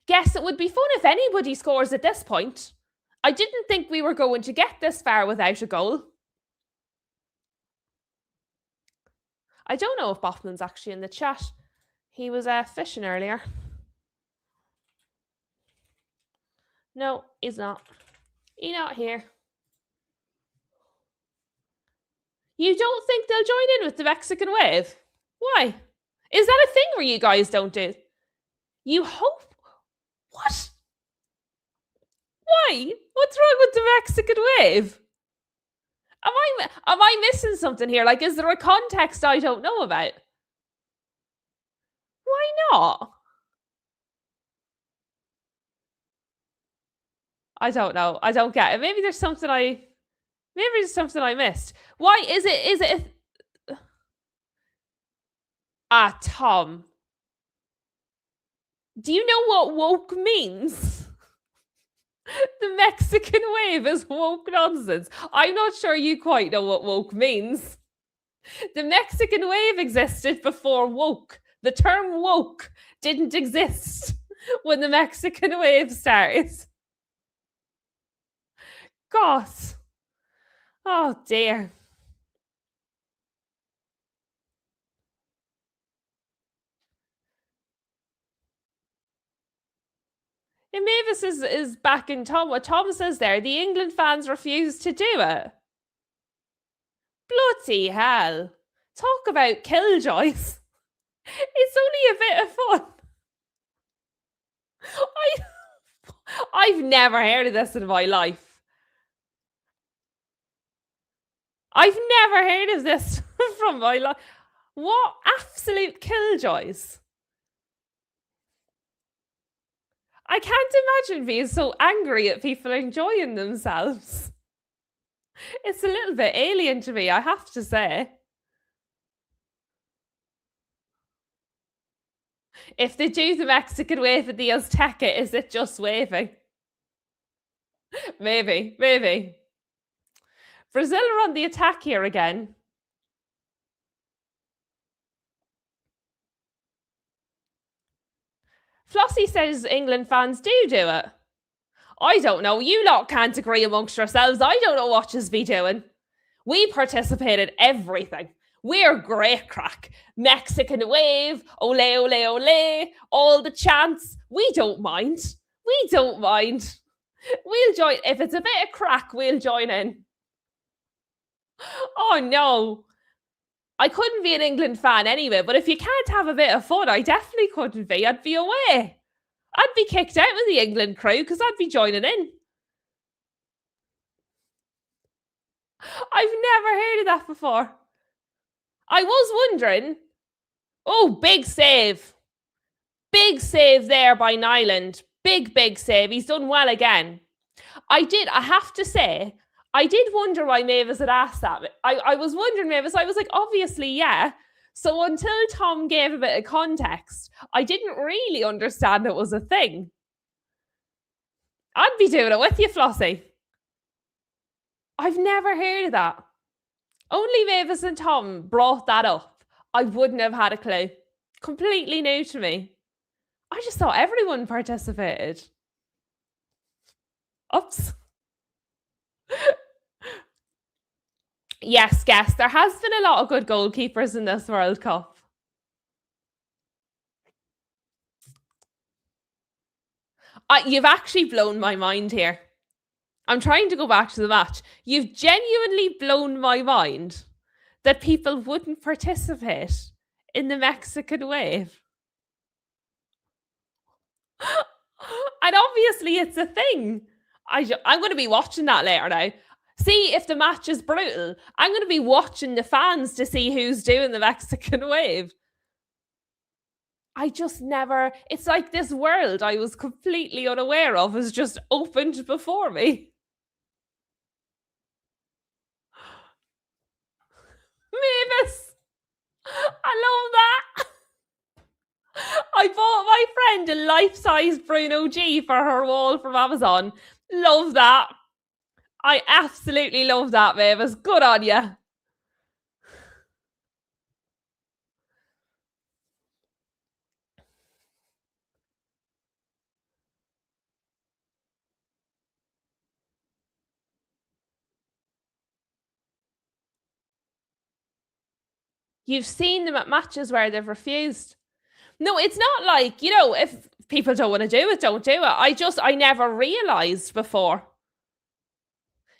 Guess it would be fun if anybody scores at this point. I didn't think we were going to get this far without a goal. I don't know if Boffman's actually in the chat. He was fishing earlier. No, he's not. He's not here. You don't think they'll join in with the Mexican wave? Why? Is that a thing where you guys don't do? You hope? What? Why? What's wrong with the Mexican wave? Am I missing something here? Is there a context I don't know about? Why not? I don't know. I don't get it. Maybe there's something I missed. Why is it Tom. Do you know what woke means? The Mexican wave is woke nonsense. I'm not sure you quite know what woke means. The Mexican wave existed before woke. The term woke didn't exist when the Mexican wave started. God. Oh dear. And Mavis is backing Tom. What Tom says there, the England fans refuse to do it. Bloody hell. Talk about killjoys. It's only a bit of fun. I've never heard of this in my life. I've never heard of this from my life. What absolute killjoys. I can't imagine being so angry at people enjoying themselves. It's a little bit alien to me, I have to say. If they do the Mexican wave at the Azteca, is it just waving? Maybe. Brazil are on the attack here again. Flossie says England fans do it. I don't know. You lot can't agree amongst yourselves. I don't know what yous be doing. We participate in everything. We're great crack. Mexican wave, ole, ole, ole, all the chants. We don't mind. We don't mind. We'll join. If it's a bit of crack, we'll join in. Oh no. I couldn't be an England fan anyway, but if you can't have a bit of fun, I definitely couldn't be. I'd be away. I'd be kicked out of the England crew because I'd be joining in. I've never heard of that before. I was wondering. Oh, big save. Big save there by Nyland. Big save. He's done well again. I have to say, I did wonder why Mavis had asked that. I was wondering, Mavis, I was like, obviously, yeah. So until Tom gave a bit of context, I didn't really understand it was a thing. I'd be doing it with you, Flossie. I've never heard of that. Only Mavis and Tom brought that up. I wouldn't have had a clue. Completely new to me. I just thought everyone participated. Oops. Yes, guess there has been a lot of good goalkeepers in this World Cup. You've actually blown my mind here. I'm trying to go back to the match. You've genuinely blown my mind that people wouldn't participate in the Mexican wave. And obviously it's a thing. I'm going to be watching that later now. See if the match is brutal. I'm going to be watching the fans to see who's doing the Mexican wave. I just never, it's like this world I was completely unaware of has just opened before me. Mavis, I love that. I bought my friend a life-size Bruno G for her wall from Amazon. Love that. I absolutely love that, Mavis. Good on you. You've seen them at matches where they've refused. No, it's not like, if people don't want to do it, don't do it. I never realised before.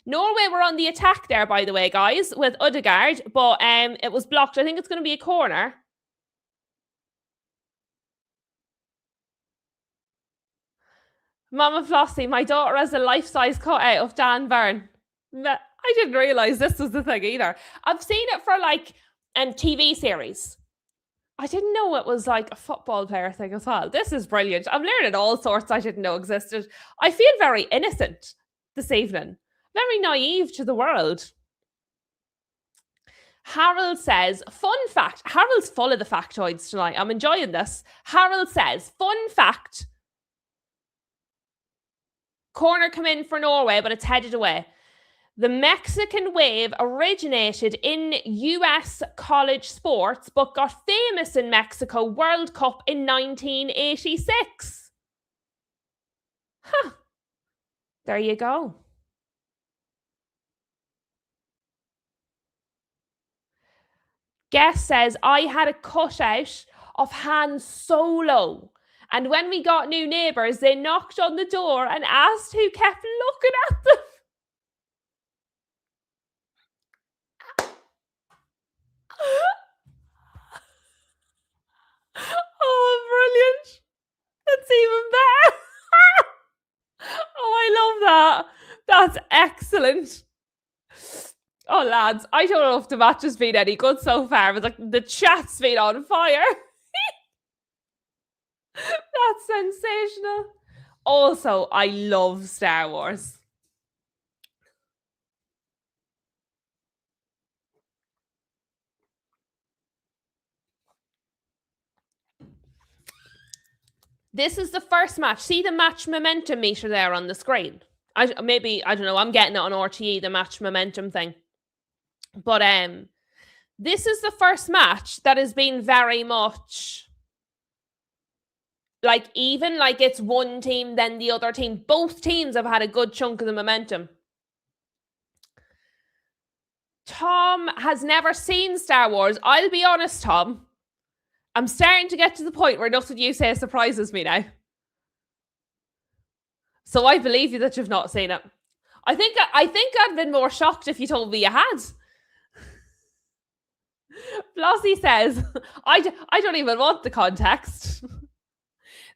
Norway were on the attack there, by the way, guys, with Odegaard, but it was blocked. I think it's going to be a corner. Mama Flossie, my daughter has a life-size cutout of Dan Byrne. I didn't realise this was the thing either. I've seen it for TV series. I didn't know it was like a football player thing as well. This is brilliant. I'm learning all sorts I didn't know existed. I feel very innocent this evening. Very naive to the world. Harold says, fun fact. Harold's full of the factoids tonight. I'm enjoying this. Harold says, fun fact. Corner come in for Norway, but it's headed away. The Mexican wave originated in US college sports, but got famous in Mexico World Cup in 1986. Huh. There you go. Guest says, I had a cutout of Han Solo. And when we got new neighbours, they knocked on the door and asked who kept looking at them. Oh, brilliant. That's even better. Oh, I love that. That's excellent. Oh, lads, I don't know if the match has been any good so far, but the chat's been on fire. That's sensational. Also, I love Star Wars. This is the first match. See the match momentum meter there on the screen? I don't know, I'm getting it on RTE, the match momentum thing. But this is the first match that has been very much Like, even like it's one team, then the other team. Both teams have had a good chunk of the momentum. Tom has never seen Star Wars. I'll be honest, Tom. I'm starting to get to the point where nothing you say surprises me now. So I believe you that you've not seen it. I think I'd been more shocked if you told me you had. Flossie says, I don't even want the context.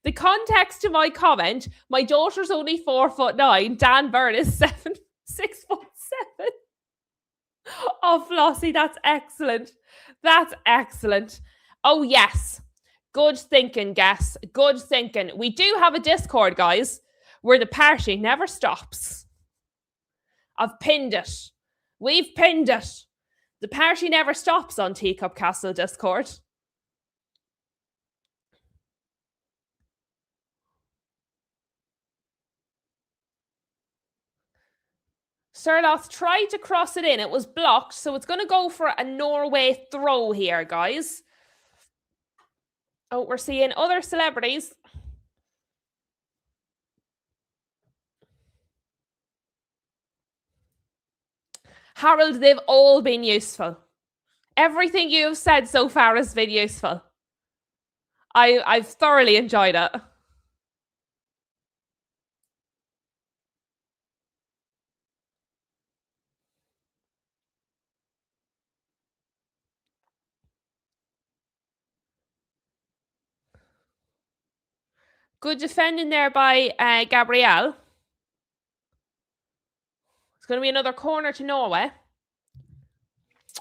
The context to my comment, my daughter's only 4'9", Dan Byrne is 6'7". Oh, Flossie, that's excellent. That's excellent. Oh, yes. Good thinking, Guess. Good thinking. We do have a Discord, guys, where the party never stops. I've pinned it. We've pinned it. The party never stops on Teacup Castle Discord. Sirloth tried to cross it in. It was blocked, so it's going to go for a Norway throw here, guys. Oh, we're seeing other celebrities. Harold, they've all been useful. Everything you've said so far has been useful. I've thoroughly enjoyed it. Good defending there by Gabrielle. It's going to be another corner to Norway.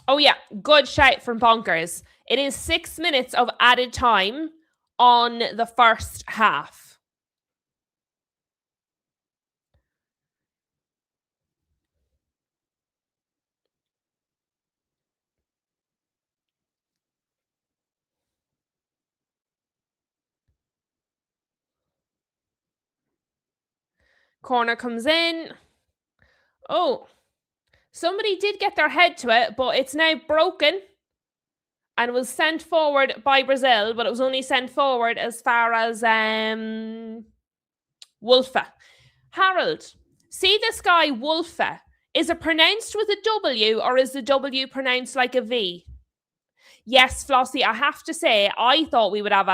Oh, yeah. Good shout from Bonkers. It is 6 minutes of added time on the first half. Corner comes in. Oh, somebody did get their head to it, but it's now broken and was sent forward by Brazil, but it was only sent forward as far as Wolfe. Harold, see this guy Wolfe. Is it pronounced with a W or is the W pronounced like a V? Yes, Flossie, I have to say, I thought we would have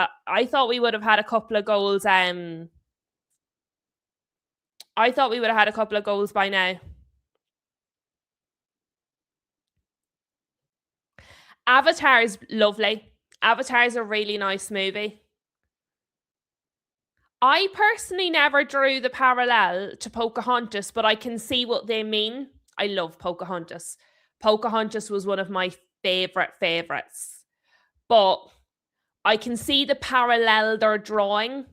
had a couple of goals. I thought we would have had a couple of goals by now. Avatar's lovely. Avatar's a really nice movie. I personally never drew the parallel to Pocahontas, but I can see what they mean. I love Pocahontas. Pocahontas was one of my favorites. But I can see the parallel they're drawing.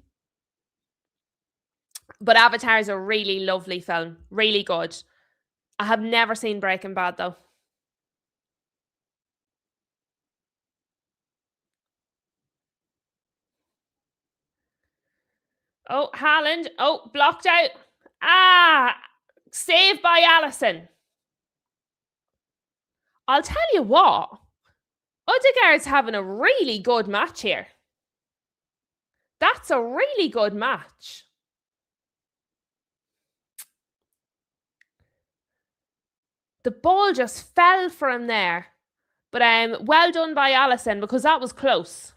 But Avatar is a really lovely film. Really good. I have never seen Breaking Bad, though. Oh, Haaland. Oh, blocked out. Ah, saved by Allison. I'll tell you what. Odegaard's having a really good match here. That's a really good match. The ball just fell for him there. But well done by Allison because that was close.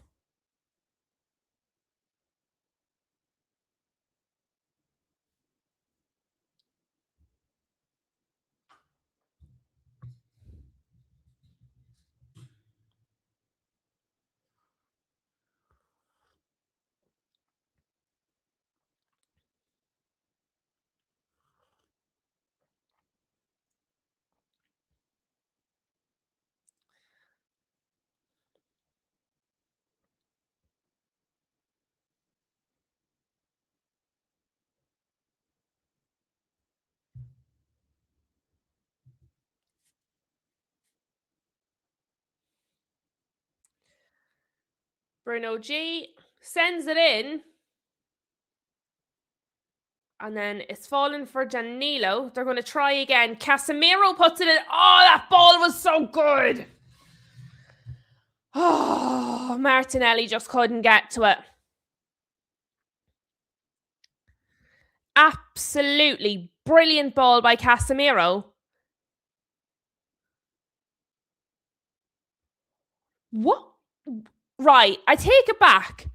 Bruno G sends it in. And then it's fallen for Danilo. They're going to try again. Casemiro puts it in. Oh, that ball was so good. Oh, Martinelli just couldn't get to it. Absolutely brilliant ball by Casemiro. What? Right, I take it back.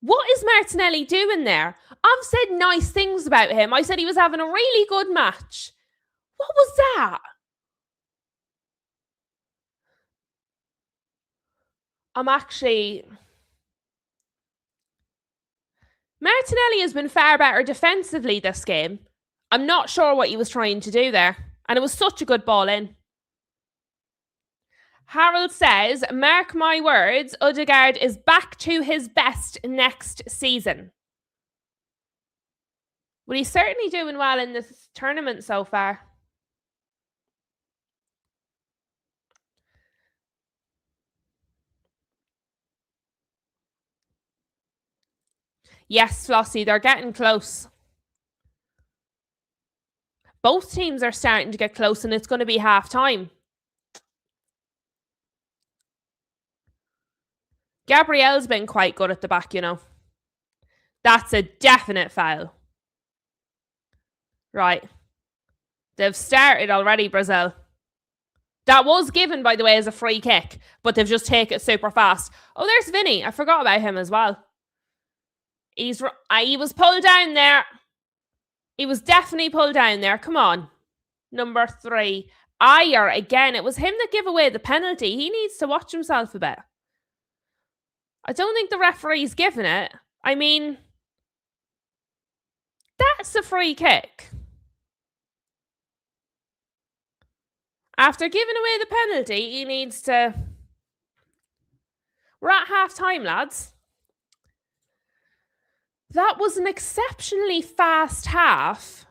What is Martinelli doing there? I've said nice things about him. I said he was having a really good match. What was that? I'm actually... Martinelli has been far better defensively this game. I'm not sure what he was trying to do there. And it was such a good ball in. Harold says, mark my words, Odegaard is back to his best next season. Well, he's certainly doing well in this tournament so far. Yes, Flossie, they're getting close. Both teams are starting to get close, and it's going to be half time. Gabrielle's been quite good at the back, you know. That's a definite foul. Right. They've started already, Brazil. That was given, by the way, as a free kick, but they've just taken it super fast. Oh, there's Vinny. I forgot about him as well. He was pulled down there. He was definitely pulled down there. Come on. Number 3. Ayer, again. It was him that gave away the penalty. He needs to watch himself a bit. I don't think the referee's given it. I mean, that's a free kick. After giving away the penalty, he needs to... We're at half time, lads. That was an exceptionally fast half,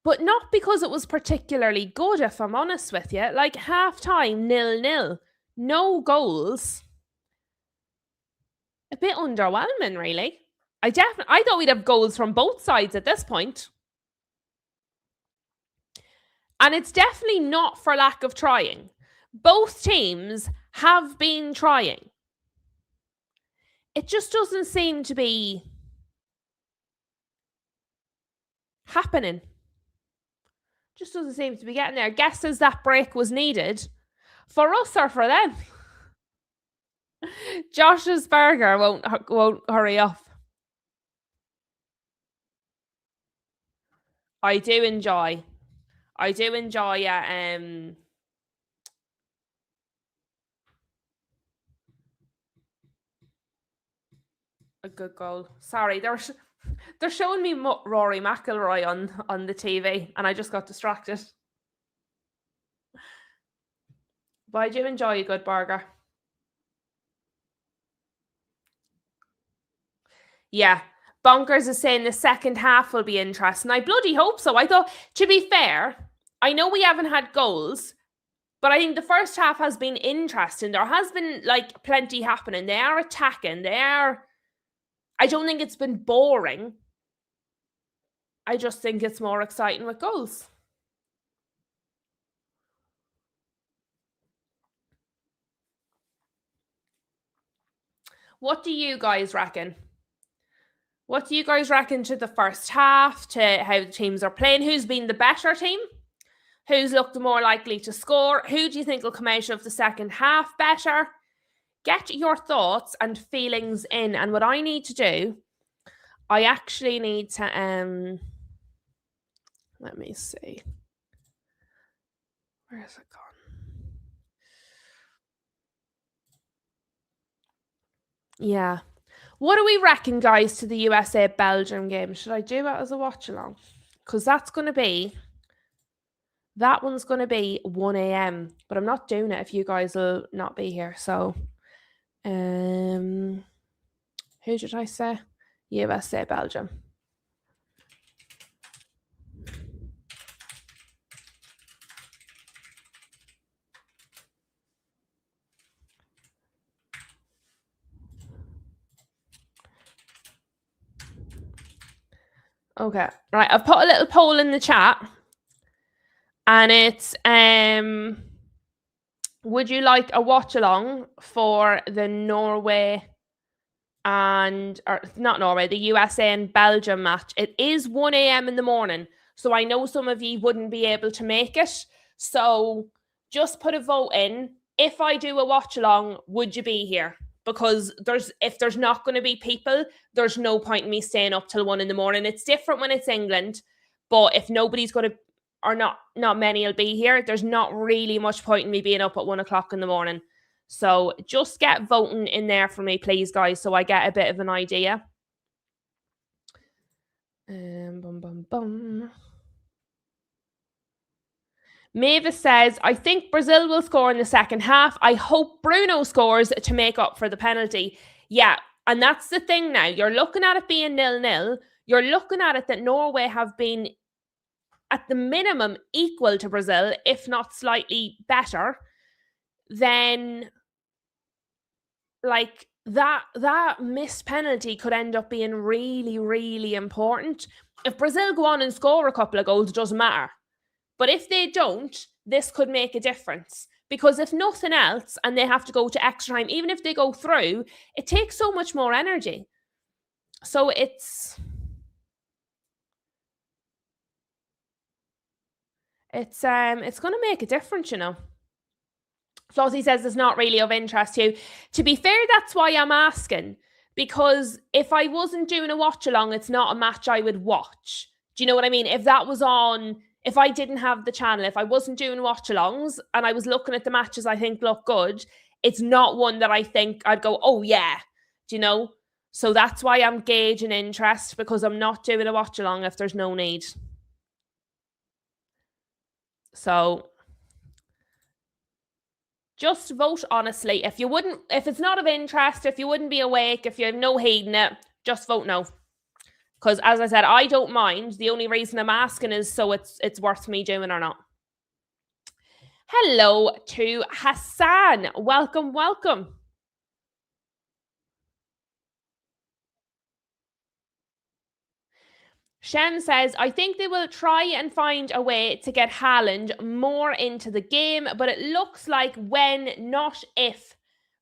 but not because it was particularly good, if I'm honest with you. Like, half time, 0-0. No goals. A bit underwhelming, really. I thought we'd have goals from both sides at this point. And it's definitely not for lack of trying. Both teams have been trying. It just doesn't seem to be happening. Just doesn't seem to be getting there. Guesses that break was needed for us or for them. Josh's burger won't hurry up. I do enjoy a good goal. Sorry, they're showing me Rory McIlroy on the TV, and I just got distracted. But I do enjoy a good burger. Yeah. Bonkers is saying the second half will be interesting. I bloody hope so. I thought, to be fair, I know we haven't had goals, but I think the first half has been interesting. There has been, like, plenty happening. They are attacking. I don't think it's been boring. I just think it's more exciting with goals. What do you guys reckon? What do you guys reckon to the first half, to how the teams are playing? Who's been the better team? Who's looked more likely to score? Who do you think will come out of the second half better? Get your thoughts and feelings in. And what I need to do, I actually need to... let me see. Where's it gone? Yeah. What do we reckon, guys, to the USA-Belgium game? Should I do it as a watch-along? Because that one's going to be 1 a.m. But I'm not doing it if you guys will not be here. So, who did I say? USA-Belgium. Okay, right. I've put a little poll in the chat, and it's would you like a watch along for the Norway or not Norway, the USA and Belgium match. It is 1 a.m. in the morning. So I know some of you wouldn't be able to make it. So just put a vote in. If I do a watch along, would you be here? Because if there's not going to be people, there's no point in me staying up till 1 in the morning. It's different when it's England, but if nobody's going to, or not many will be here, there's not really much point in me being up at 1 o'clock in the morning. So just get voting in there for me, please, guys, so I get a bit of an idea. Bum, bum, bum. Mavis says, I think Brazil will score in the second half. I hope Bruno scores to make up for the penalty. Yeah, and that's the thing now. You're looking at it being 0-0. You're looking at it that Norway have been, at the minimum, equal to Brazil, if not slightly better. Then, like, that missed penalty could end up being really, really important. If Brazil go on and score a couple of goals, it doesn't matter. But if they don't, this could make a difference. Because if nothing else, and they have to go to extra time, even if they go through, it takes so much more energy. So it's going to make a difference, you know. Flossie says it's not really of interest to you. To be fair, that's why I'm asking. Because if I wasn't doing a watch along, it's not a match I would watch. Do you know what I mean? If that was on, if I didn't have the channel, if I wasn't doing watch alongs and I was looking at the matches I think look good, it's not one that I think I'd go, oh yeah. Do you know? So that's why I'm gauging interest, because I'm not doing a watch along if there's no need. So just vote honestly. If it's not of interest, if you wouldn't be awake, if you have no heeding it, just vote no. Because as I said, I don't mind. The only reason I'm asking is so it's worth me doing or not. Hello to Hassan. Welcome, welcome. Shem says, I think they will try and find a way to get Haaland more into the game, but it looks like when, not if,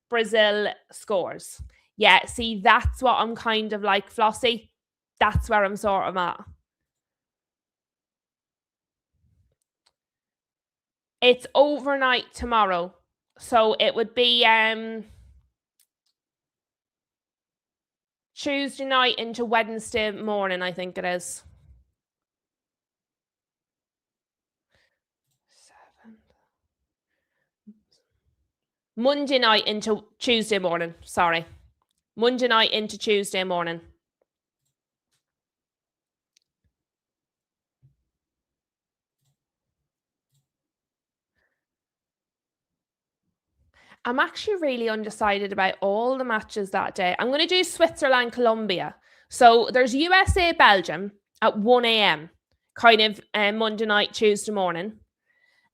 Brazil scores. Yeah, see, that's what I'm kind of like, Flossie. That's where I'm sort of at. It's overnight tomorrow. So it would be Tuesday night into Wednesday morning, I think it is. 7. Monday night into Tuesday morning. Sorry. Monday night into Tuesday morning. I'm actually really undecided about all the matches that day. I'm going to do Switzerland, Colombia. So there's USA, Belgium at 1 a.m., kind of Monday night, Tuesday morning.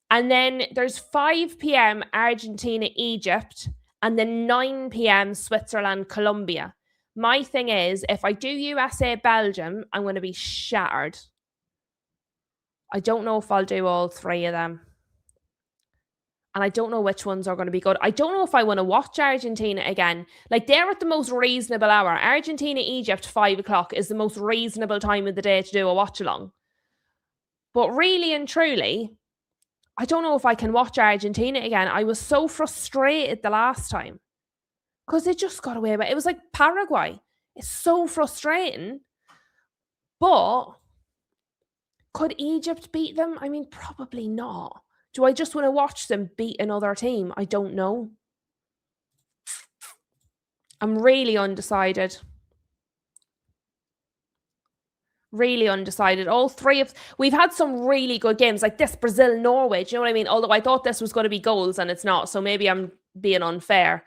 And then there's 5 p.m. Argentina, Egypt, and then 9 p.m. Switzerland, Colombia. My thing is, if I do USA, Belgium, I'm going to be shattered. I don't know if I'll do all 3 of them. And I don't know which ones are going to be good. I don't know if I want to watch Argentina again. Like, they're at the most reasonable hour. Argentina, Egypt, 5 o'clock is the most reasonable time of the day to do a watch along. But really and truly, I don't know if I can watch Argentina again. I was so frustrated the last time because they just got away with it. It was like Paraguay. It's so frustrating. But could Egypt beat them? I mean, probably not. Do I just want to watch them beat another team? I don't know. I'm really undecided. Really undecided. All 3 of... We've had some really good games, like this Brazil-Norway. Do you know what I mean? Although I thought this was going to be goals and it's not. So maybe I'm being unfair.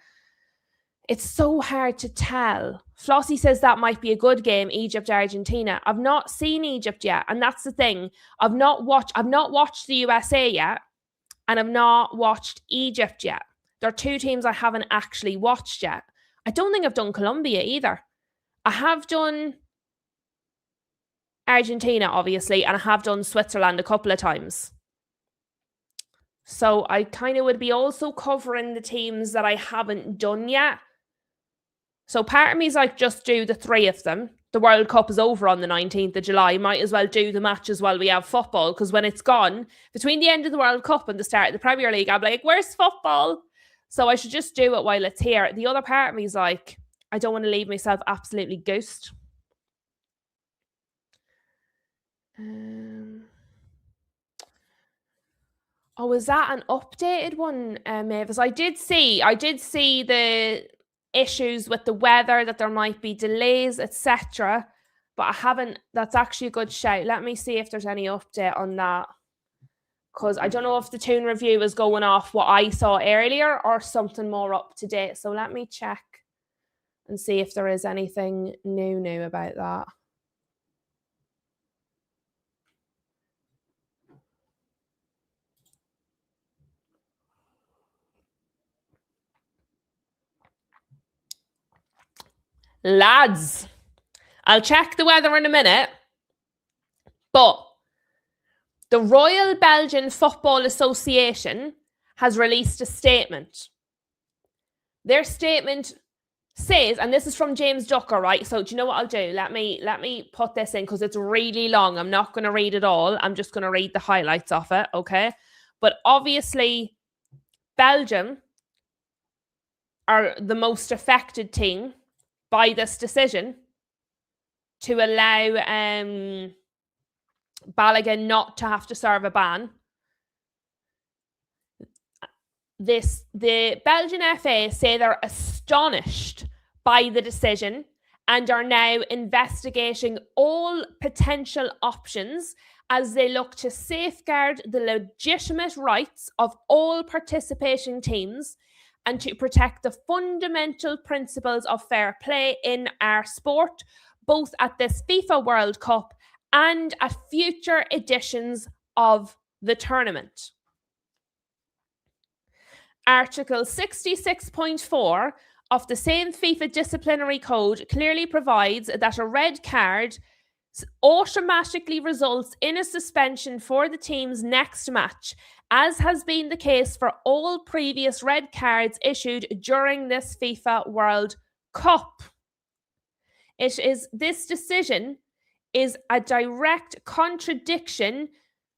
It's so hard to tell. Flossie says that might be a good game, Egypt-Argentina. I've not seen Egypt yet. And that's the thing. I've not watched the USA yet. And I've not watched Egypt yet. There are 2 teams I haven't actually watched yet. I don't think I've done Colombia either. I have done Argentina, obviously, and I have done Switzerland a couple of times. So I kind of would be also covering the teams that I haven't done yet. So part of me is like, just do the three of them. The World Cup is over on the 19th of July. Might as well do the matches while we have football, because when it's gone, between the end of the World Cup and the start of the Premier League, I'm like, where's football? So I should just do it while it's here. The other part of me is like, I don't want to leave myself absolutely goosed. Oh, is that an updated one, Mavis? I did see the issues with the weather, that there might be delays, etc. But I haven't. That's actually a good shout. Let me see if there's any update on that, because I don't know if the tune review is going off what I saw earlier or something more up to date. So let me check and see if there is anything new about that. Lads, I'll check the weather in a minute, but the Royal Belgian Football Association has released a statement. Their statement says, and this is from James Ducker, right? So do you know what I'll do? Let me put this in, because it's really long. I'm not going to read it all. I'm just going to read the highlights of it, okay? But obviously, Belgium are the most affected team by this decision to allow Balogun not to have to serve a ban. The Belgian FA say they're astonished by the decision and are now investigating all potential options as they look to safeguard the legitimate rights of all participating teams and to protect the fundamental principles of fair play in our sport, both at this FIFA World Cup and at future editions of the tournament. Article 66.4 of the same FIFA disciplinary code clearly provides that a red card automatically results in a suspension for the team's next match, as has been the case for all previous red cards issued during this FIFA World Cup. This decision is a direct contradiction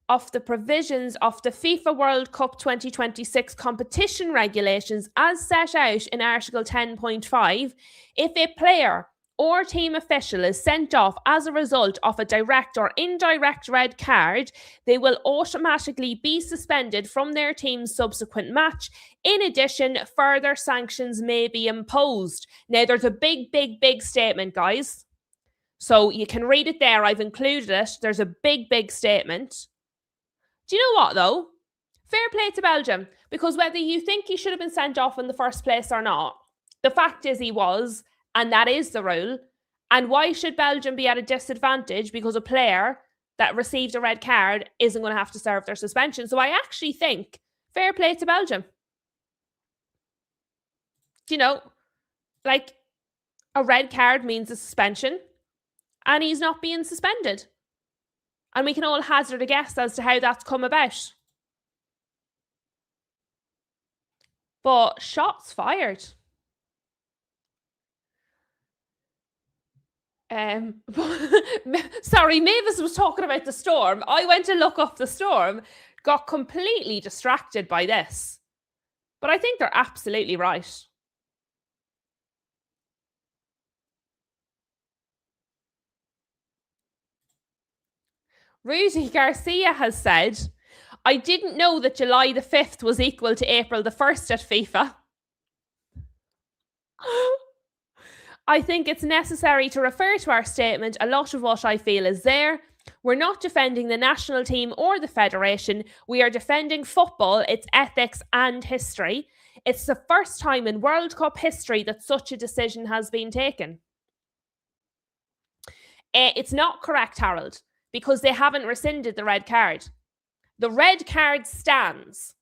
of the provisions of the FIFA World Cup 2026 competition regulations as set out in Article 10.5. If a player or team official is sent off as a result of a direct or indirect red card, they will automatically be suspended from their team's subsequent match. In addition, further sanctions may be imposed. Now, there's a big statement, guys. So you can read it there. I've included it. There's a big statement. Do you know what, though? Fair play to Belgium, because whether you think he should have been sent off in the first place or not, the fact is he was, and that is the rule. And why should Belgium be at a disadvantage because a player that received a red card isn't going to have to serve their suspension? So I actually think fair play to Belgium. Do you know, like, a red card means a suspension, and he's not being suspended. And we can all hazard a guess as to how that's come about. But shots fired. Sorry, Mavis was talking about the storm. I went to look up the storm, got completely distracted by this. But I think they're absolutely right. Rudy Garcia has said, I didn't know that July the 5th was equal to April the 1st at FIFA. I think it's necessary to refer to our statement. A lot of what I feel is there. We're not defending the national team or the federation. We are defending football, its ethics and history. It's the first time in World Cup history that such a decision has been taken. It's not correct, Harold, because they haven't rescinded the red card. The red card stands,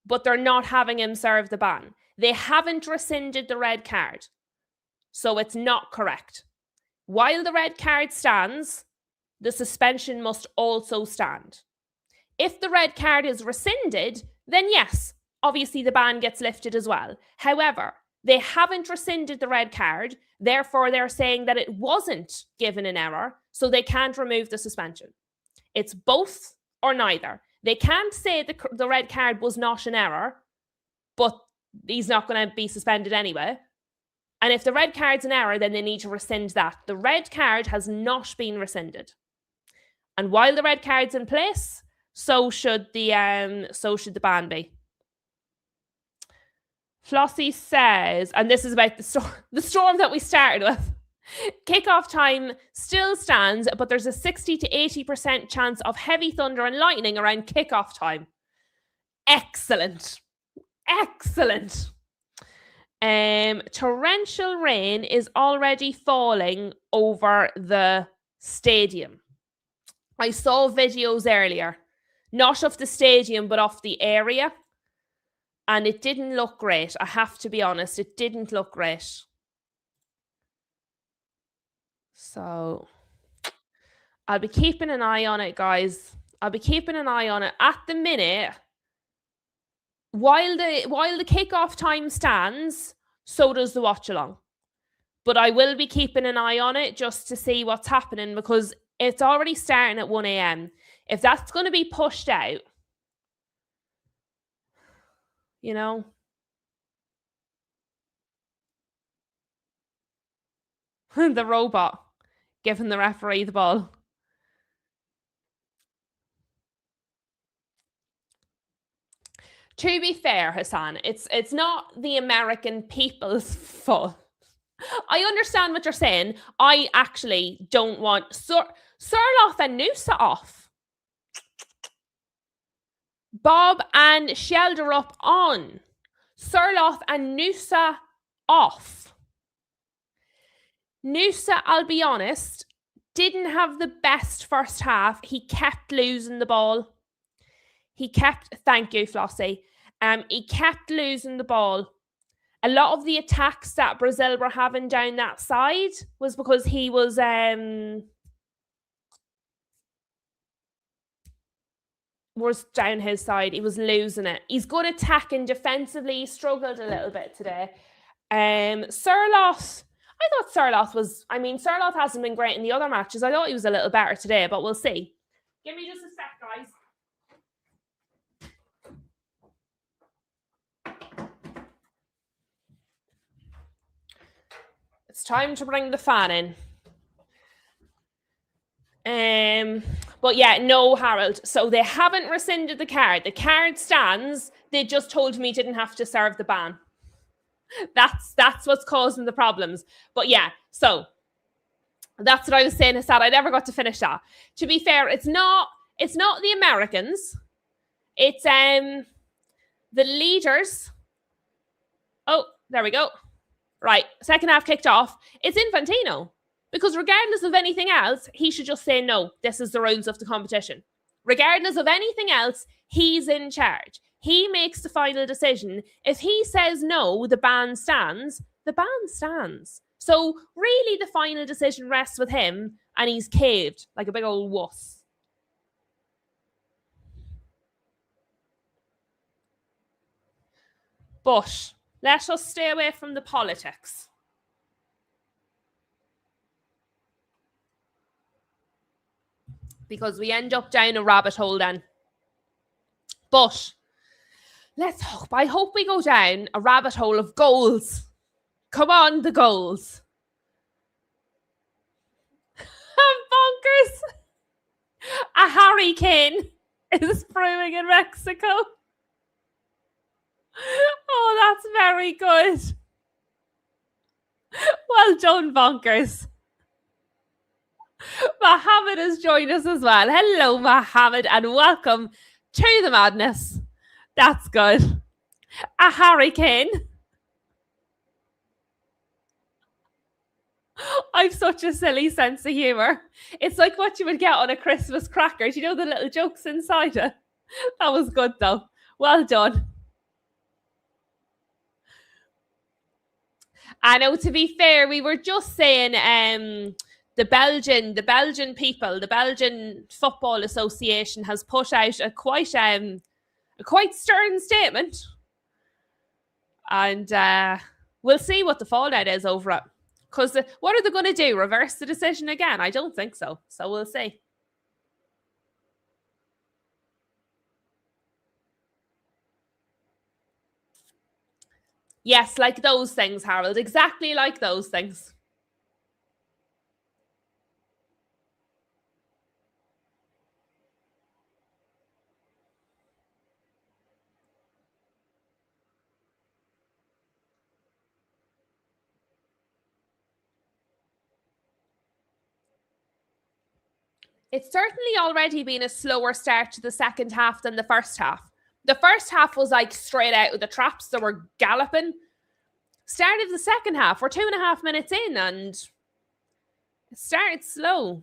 but they're not having him serve the ban. They haven't rescinded the red card. So it's not correct. While the red card stands, the suspension must also stand. If the red card is rescinded, then yes, obviously the ban gets lifted as well. However, They haven't rescinded the red card. Therefore, they're saying that it wasn't given an error, so they can't remove the suspension. It's both or neither. They can't say the red card was not an error, but he's not going to be suspended anyway. And if the red card's an error, then they need to rescind that. The red card has not been rescinded. And while the red card's in place, so should the ban be. Flossie says, and this is about the storm that we started with. Kickoff time still stands, but there's a 60 to 80% chance of heavy thunder and lightning around kickoff time. Excellent. Excellent. Torrential rain is already falling over the stadium. I saw videos earlier, not of the stadium, but of the area. And it didn't look great. I have to be honest, it didn't look great. So I'll be keeping an eye on it, guys. I'll be keeping an eye on it. At the minute, while the kickoff time stands, so does the watch-along. But I will be keeping an eye on it just to see what's happening, because it's already starting at 1 a.m. If that's going to be pushed out, you know. The robot giving the referee the ball. To be fair, Hassan, it's not the American people's fault. I understand what you're saying. I actually don't want Surloff and Noosa off. Bob and Shelderup on. Surloff and Noosa off. Noosa, I'll be honest, didn't have the best first half. He kept losing the ball. Thank you, Flossie. He kept losing the ball. A lot of the attacks that Brazil were having down that side was because he was down his side. He was losing it. He's good attacking defensively. He struggled a little bit today. Surloff, I thought Surloff hasn't been great in the other matches. I thought he was a little better today, but we'll see. Give me just a sec, guys. It's time to bring the fan in. But yeah, no, Harold. So they haven't rescinded the card. The card stands. They just told me didn't have to serve the ban. That's what's causing the problems. But yeah, so that's what I was saying, Hassan. I never got to finish that. To be fair, it's not the Americans. It's the leaders. Oh, there we go. Right, second half kicked off. It's Infantino. Because regardless of anything else, he should just say, no, this is the rules of the competition. Regardless of anything else, he's in charge. He makes the final decision. If he says no, the ban stands, the ban stands. So really the final decision rests with him, and he's caved like a big old wuss. But let us stay away from the politics. Because we end up down a rabbit hole then. But I hope we go down a rabbit hole of goals. Come on, the goals. Bonkers. A hurricane is brewing in Mexico. Oh, that's very good. Well done, Bonkers. Mohammed has joined us as well. Hello, Mohammed, and welcome to the madness. That's good. A hurricane. I've such a silly sense of humour. It's like what you would get on a Christmas cracker. Do you know the little jokes inside it? That was good, though. Well done. I know, to be fair, we were just saying the Belgian Football Association has put out a quite stern statement. And We'll see what the fallout is over it. Because what are they going to do? Reverse the decision again? I don't think so. So we'll see. Yes, like those things, Harold. Exactly like those things. It's certainly already been a slower start to the second half than the first half. The first half was like straight out of the traps. They were galloping. Start of the second half, we're 2.5 minutes in and it started slow.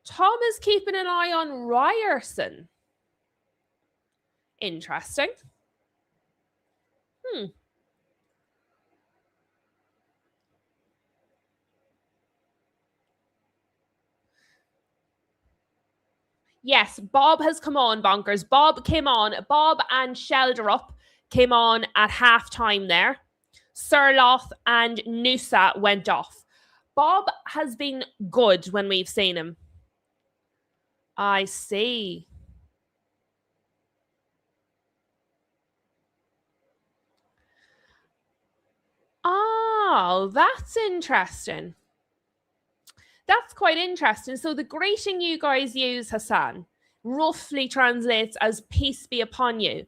Tom is keeping an eye on Ryerson. Interesting. Yes, Bob has come on, bonkers. Bob came on. Bob and Shelderup came on at half time there. Surloth and Noosa went off. Bob has been good when we've seen him. I see. Oh, that's interesting. That's quite interesting. So the greeting you guys use, Hassan, roughly translates as peace be upon you.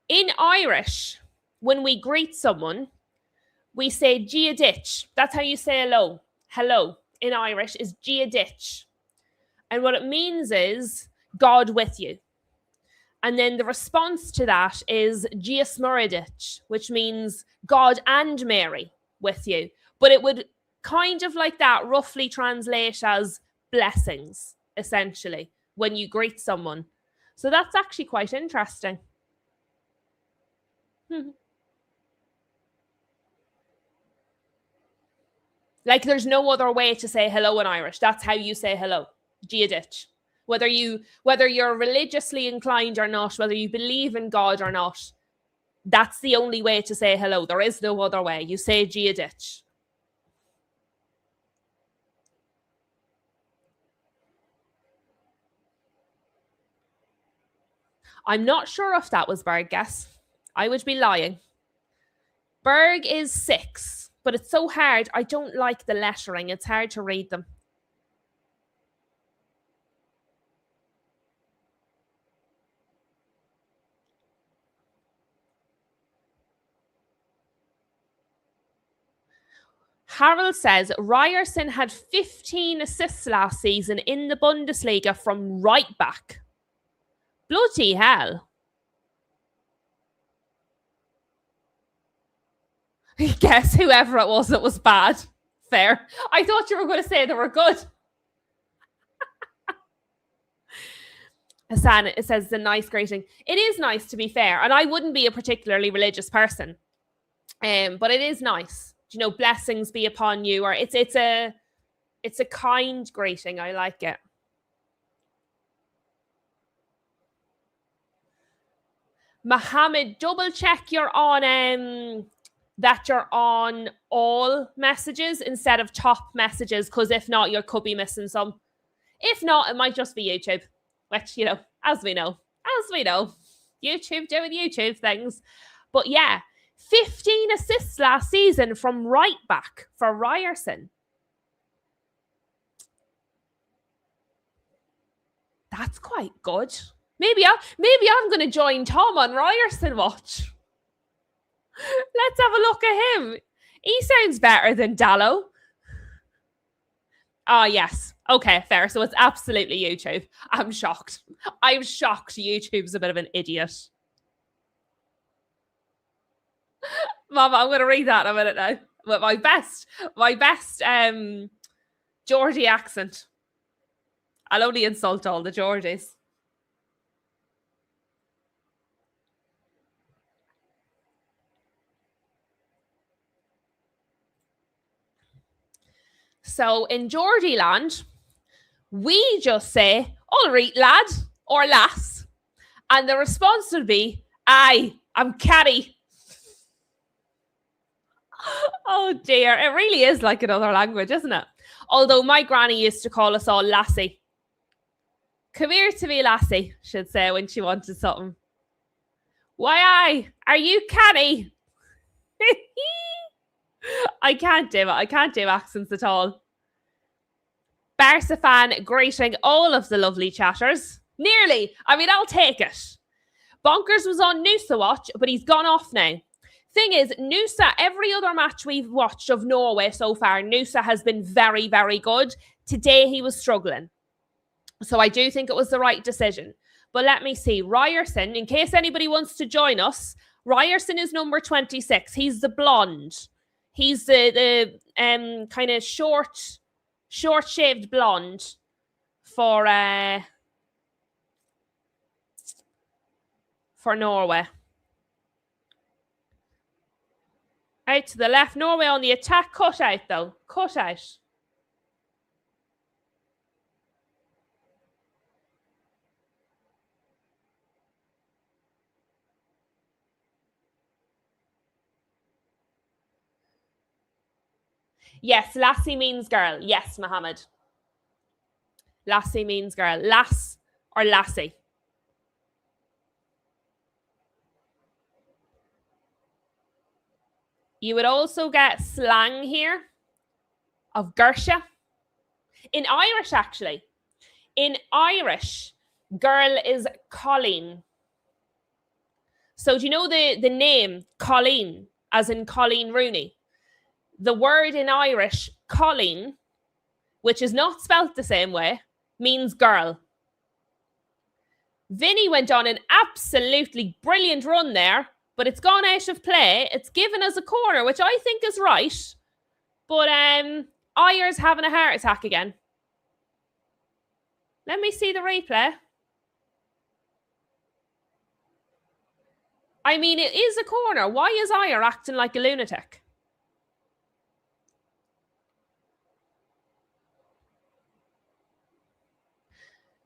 In Irish, when we greet someone, we say Gia ditch. That's how you say hello. Hello in Irish is Gia ditch. And what it means is God with you. And then the response to that is Gia Smuridich, which means God and Mary with you. But it would kind of like that roughly translate as blessings, essentially, when you greet someone. So that's actually quite interesting. Like there's no other way to say hello in Irish. That's how you say hello. Gia ditch. Whether you're religiously inclined or not, whether you believe in God or not, that's the only way to say hello. There is no other way. You say Gia ditch. I'm not sure if that was Berg, guess. I would be lying. Berg is 6, but it's so hard. I don't like the lettering. It's hard to read them. Harold says Ryerson had 15 assists last season in the Bundesliga from right back. Bloody hell. Guess whoever it was bad. Fair. I thought you were going to say they were good. Hassan, it says the nice greeting. It is nice, to be fair, and I wouldn't be a particularly religious person, but it is nice. You know, blessings be upon you, or it's a kind greeting. I like it. Mohammed, double check you're on that you're on all messages instead of top messages, because if not, you could be missing some. If not, it might just be YouTube, which, you know, as we know, YouTube doing YouTube things. But yeah, 15 assists last season from right back for Ryerson. That's quite good. Maybe I'm going to join Tom on Ryerson watch. Let's have a look at him. He sounds better than Dallo. Oh, yes. Okay, fair. So it's absolutely YouTube. I'm shocked. I'm shocked YouTube's a bit of an idiot. Mama, I'm going to read that in a minute now. With my best Geordie accent. I'll only insult all the Geordies. So in Geordie land, we just say All right, lad or lass. And the response would be, aye, I'm catty. Oh dear, it really is like another language, isn't it? Although my granny used to call us all lassie. Come here to me, lassie, she'd say when she wanted something. Why, aye, are you canny? I can't do it. I can't do accents at all. Barca fan greeting all of the lovely chatters. Nearly. I mean, I'll take it. Bonkers was on Noosa watch, but he's gone off now. Thing is, Noosa, every other match we've watched of Norway so far, Noosa has been very, very good. Today he was struggling. So I do think it was the right decision. But let me see. Ryerson, in case anybody wants to join us, Ryerson is number 26. He's the blonde. He's the kind of short-shaved blonde for Norway. Out to the left. Norway on the attack. Cut out, though. Cut out. Yes, lassie means girl. Yes, Mohammed. Lassie means girl. Lass or lassie. You would also get slang here of Gersha. In Irish, actually. In Irish, girl is Colleen. So do you know the name Colleen, as in Colleen Rooney? The word in Irish, Colleen, which is not spelt the same way, means girl. Vinny went on an absolutely brilliant run there, but it's gone out of play. It's given as a corner, which I think is right. But Ayer's having a heart attack again. Let me see the replay. I mean, it is a corner. Why is Ayer acting like a lunatic?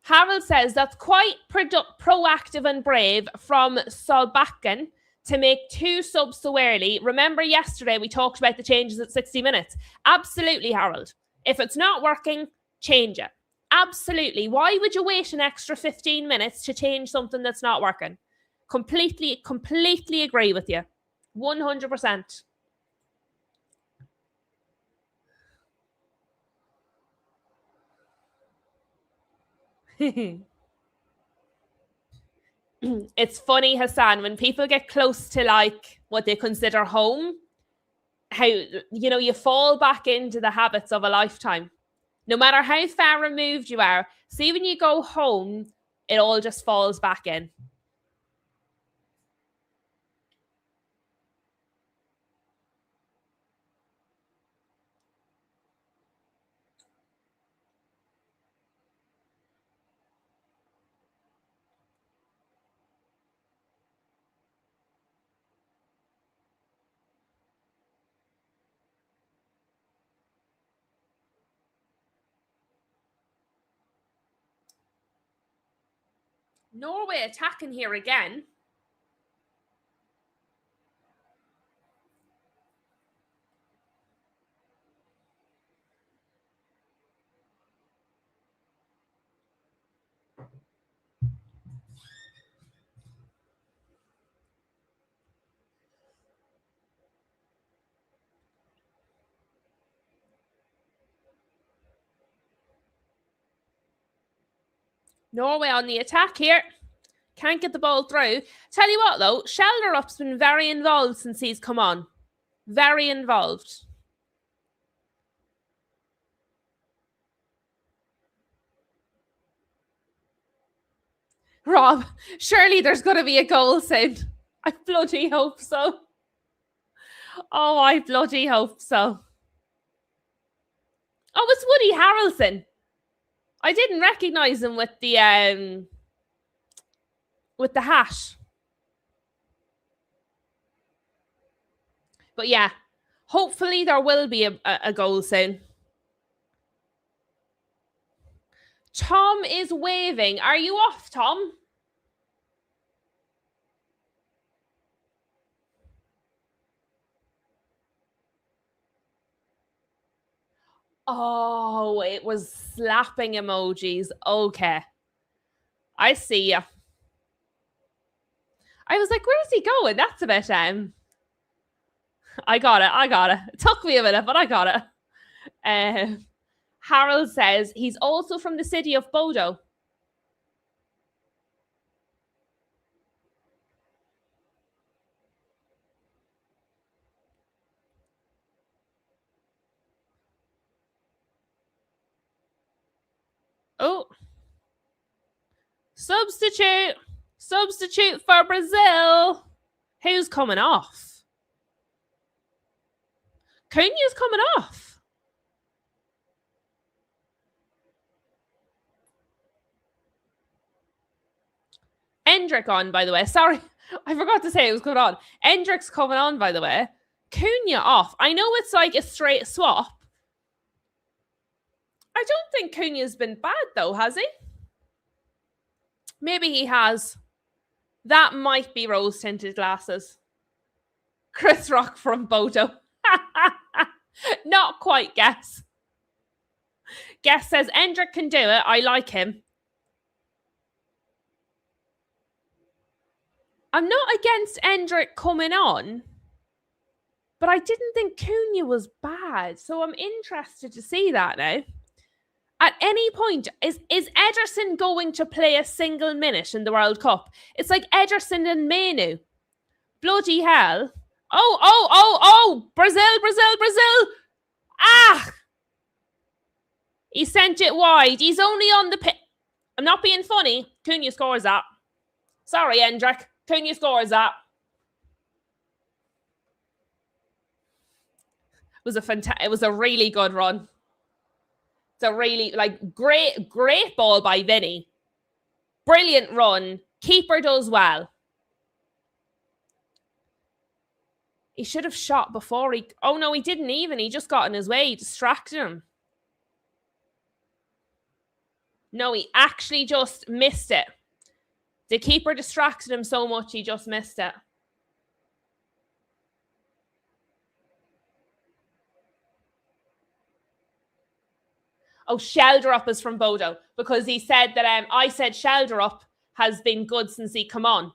Harold says that's quite proactive and brave from Solbakken to make 2 subs so early. Remember yesterday we talked about the changes at 60 minutes. Absolutely, Harold. If it's not working, change it. Absolutely. Why would you wait an extra 15 minutes to change something that's not working? Completely agree with you. 100%. It's funny, Hassan, when people get close to like what they consider home, how, you know, you fall back into the habits of a lifetime. No matter how far removed you are, see, when you go home, it all just falls back in. Norway attacking here again. Norway on the attack here. Can't get the ball through. Tell you what, though, Shelderup's been very involved since he's come on. Very involved. Rob, surely there's going to be a goal soon. I bloody hope so. Oh, I bloody hope so. Oh, it's Woody Harrelson. I didn't recognise him with the hat. But yeah, hopefully there will be a goal soon. Tom is waving. Are you off, Tom? Oh, it was slapping emojis. Okay. I see ya. I was like, where's he going? That's a bit, I got it. It took me a minute, but I got it. Harold says he's also from the city of Bodo. Oh. Substitute for Brazil. Who's coming off? Cunha's coming off. Endrick on, by the way. Sorry, I forgot to say it was coming on. Endrick's coming on, by the way. Cunha off. I know it's like a straight swap. I don't think Cunha's been bad, though, has he? Maybe he has. That might be rose-tinted glasses. Chris Rock from Bodo. Not quite, Guess. Guess says, Endrick can do it. I like him. I'm not against Endrick coming on, but I didn't think Cunha was bad. So I'm interested to see that now. At any point, is Ederson going to play a single minute in the World Cup? It's like Ederson and Menu. Bloody hell. Oh. Brazil. Ah! He sent it wide. He's only on the pit. I'm not being funny. Cunha scores that. Sorry, Endrick. Cunha scores that. It was a really good run. It's a really great ball by Vinny. Brilliant run. Keeper does well. He should have shot before he... Oh, no, he didn't even. He just got in his way. He distracted him. No, he actually just missed it. The keeper distracted him so much, he just missed it. Oh, Sheldrup is from Bodo, because he said that I said Sheldrup has been good since he come on.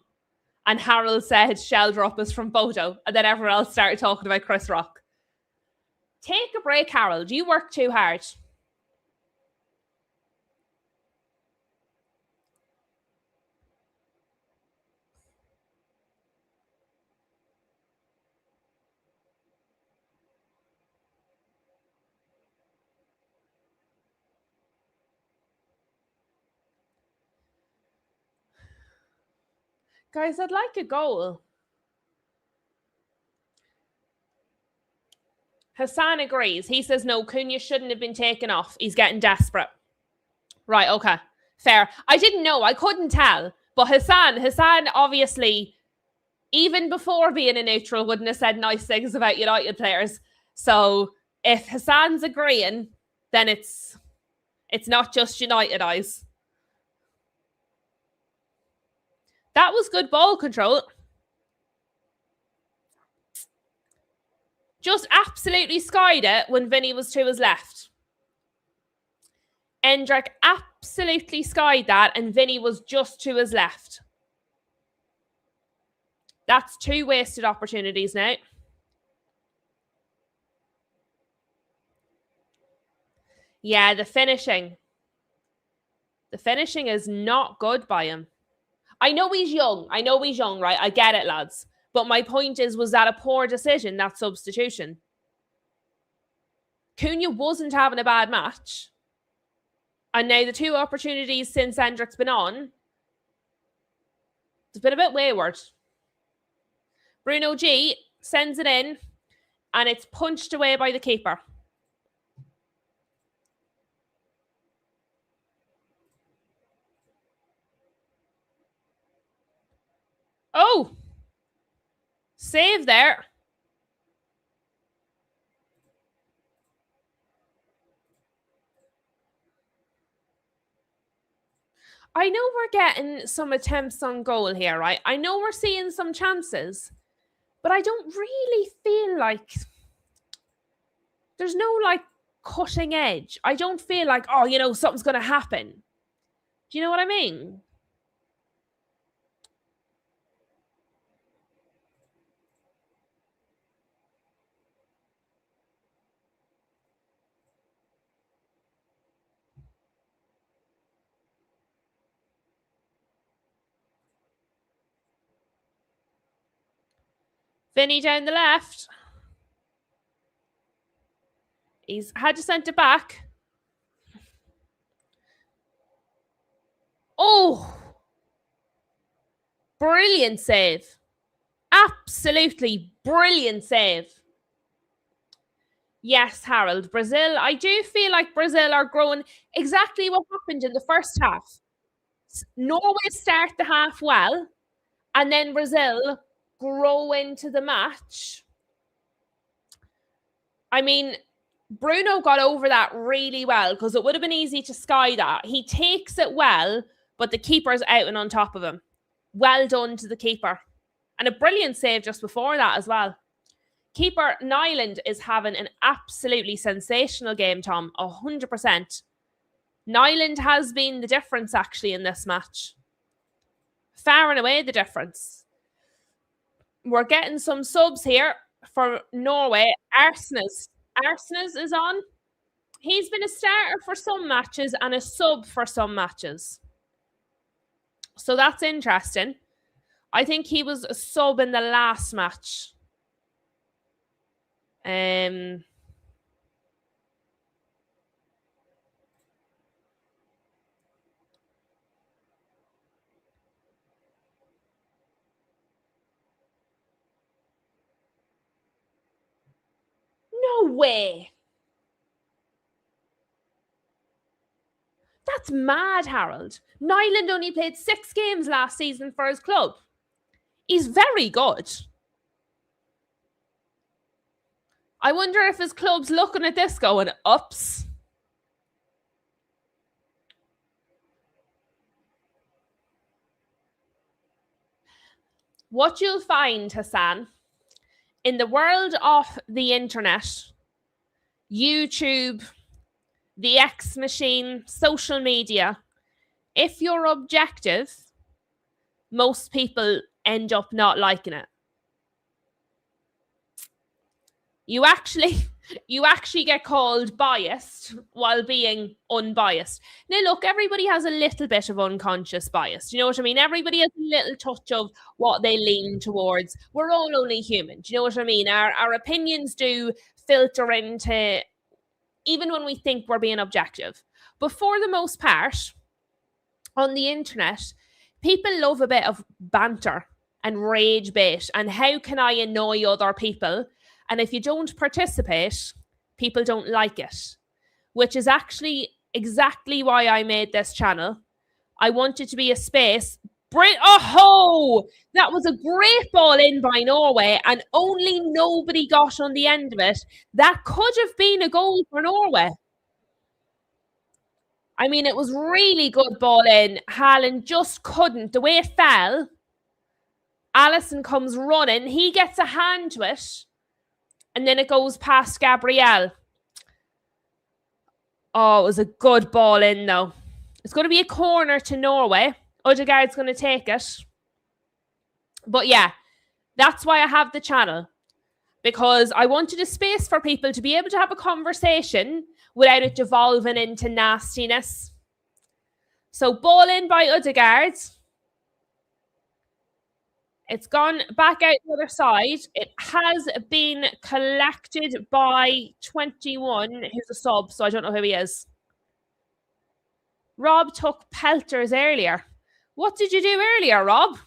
And Harold said Sheldrup is from Bodo. And then everyone else started talking about Chris Rock. Take a break, Harold. You work too hard. Guys, I'd like a goal. Hassan agrees. He says, no, Cunha shouldn't have been taken off. He's getting desperate. Right, okay. Fair. I didn't know. I couldn't tell. But Hassan obviously, even before being a neutral, wouldn't have said nice things about United players. So if Hassan's agreeing, then it's not just United eyes. That was good ball control. Just absolutely skied it when Vinny was to his left. Endrick absolutely skied that, and Vinny was just to his left. That's 2 wasted opportunities now. Yeah, the finishing. The finishing is not good by him. I know he's young, right? I get it, lads. But my point is, was that a poor decision, that substitution? Cunha wasn't having a bad match. And now the 2 opportunities since Endrick's been on, it's been a bit wayward. Bruno G sends it in, and it's punched away by the keeper. Oh! Save there. I know we're getting some attempts on goal here, right? I know we're seeing some chances, but I don't really feel like there's no like cutting edge. I don't feel like, oh, something's going to happen. Do you know what I mean? Vinny down the left. He's had to send it back. Oh, brilliant save. Absolutely brilliant save. Yes, Harold. Brazil, I do feel like Brazil are growing exactly what happened in the first half. Norway start the half well, and then Brazil grow into the match. I mean, Bruno got over that really well because it would have been easy to sky that. He takes it well, but the keeper's out and on top of him. Well done to the keeper. And a brilliant save just before that as well. Keeper Nyland is having an absolutely sensational game, Tom. 100%. Nyland has been the difference actually in this match. Far and away the difference. We're getting some subs here for Norway. Arsenes is on. He's been a starter for some matches and a sub for some matches. So that's interesting. I think he was a sub in the last match. No way. That's mad, Harold. Nyland only played 6 games last season for his club. He's very good. I wonder if his club's looking at this going, ups. What you'll find, Hassan, in the world of the internet, YouTube, the X machine, social media, if you're objective, most people end up not liking it. You actually get called biased while being unbiased. Now, look, everybody has a little bit of unconscious bias. Do you know what I mean? Everybody has a little touch of what they lean towards. We're all only human. Do you know what I mean? Our opinions do filter into, even when we think we're being objective. But for the most part, on the internet, people love a bit of banter and rage bait and how can I annoy other people? And if you don't participate, people don't like it, which is actually exactly why I made this channel. I wanted to be a space. Oh, that was a great ball in by Norway, and only nobody got on the end of it. That could have been a goal for Norway. I mean, it was really good ball in. Haaland just couldn't. The way it fell, Allison comes running. He gets a hand to it. And then it goes past Gabrielle. Oh, it was a good ball in, though. It's going to be a corner to Norway. Odegaard's going to take it. But yeah, that's why I have the channel. Because I wanted a space for people to be able to have a conversation without it devolving into nastiness. So ball in by Odegaard. It's gone back out the other side. It has been collected by 21, who's a sub, so I don't know who he is. Rob took pelters earlier. What did you do earlier, Rob?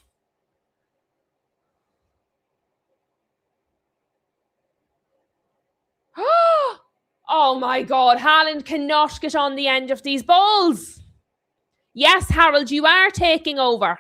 Oh my God, Haaland cannot get on the end of these balls. Yes, Harold, you are taking over.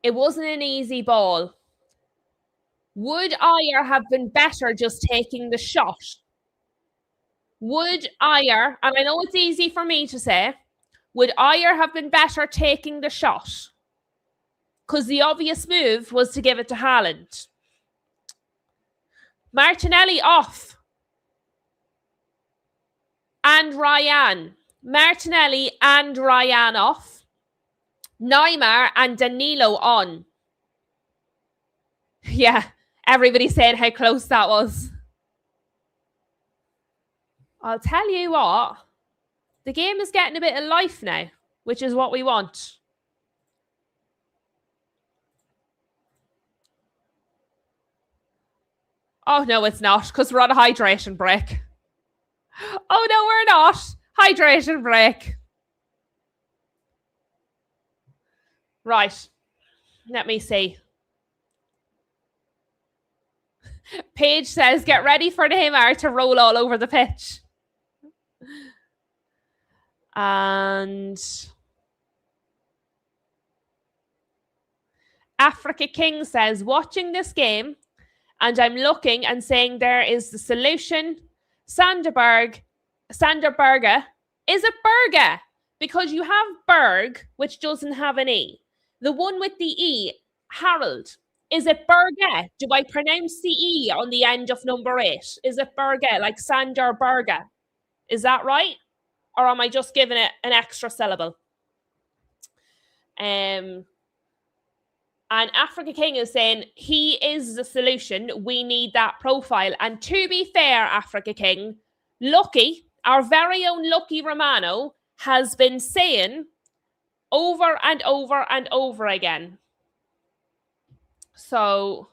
It wasn't an easy ball. Would Ayer have been better just taking the shot? Would Ayer, and I know it's easy for me to say, would Ayer have been better taking the shot? Because the obvious move was to give it to Haaland. Martinelli off. And Ryan. Martinelli and Ryan off. Neymar and Danilo on. Yeah, everybody's saying how close that was. I'll tell you what, the game is getting a bit of life now, which is what we want. Oh, no, it's not, because we're on a hydration break. Oh, no, we're not. Hydration break. Right. Let me see. Paige says, get ready for Neymar to roll all over the pitch. And Africa King says, watching this game, and I'm looking and saying there is the solution. Sanderberg. Is it Berge? Because you have Berg, which doesn't have an E. The one with the E, Harold. Is it Berge? Do I pronounce the E on the end of number 8? Is it Berge, like Sander Berge? Is that right? Or am I just giving it an extra syllable? And Africa King is saying, he is the solution. We need that profile. And to be fair, Africa King, Lucky, our very own Lucky Romano, has been saying over and over and over again. So,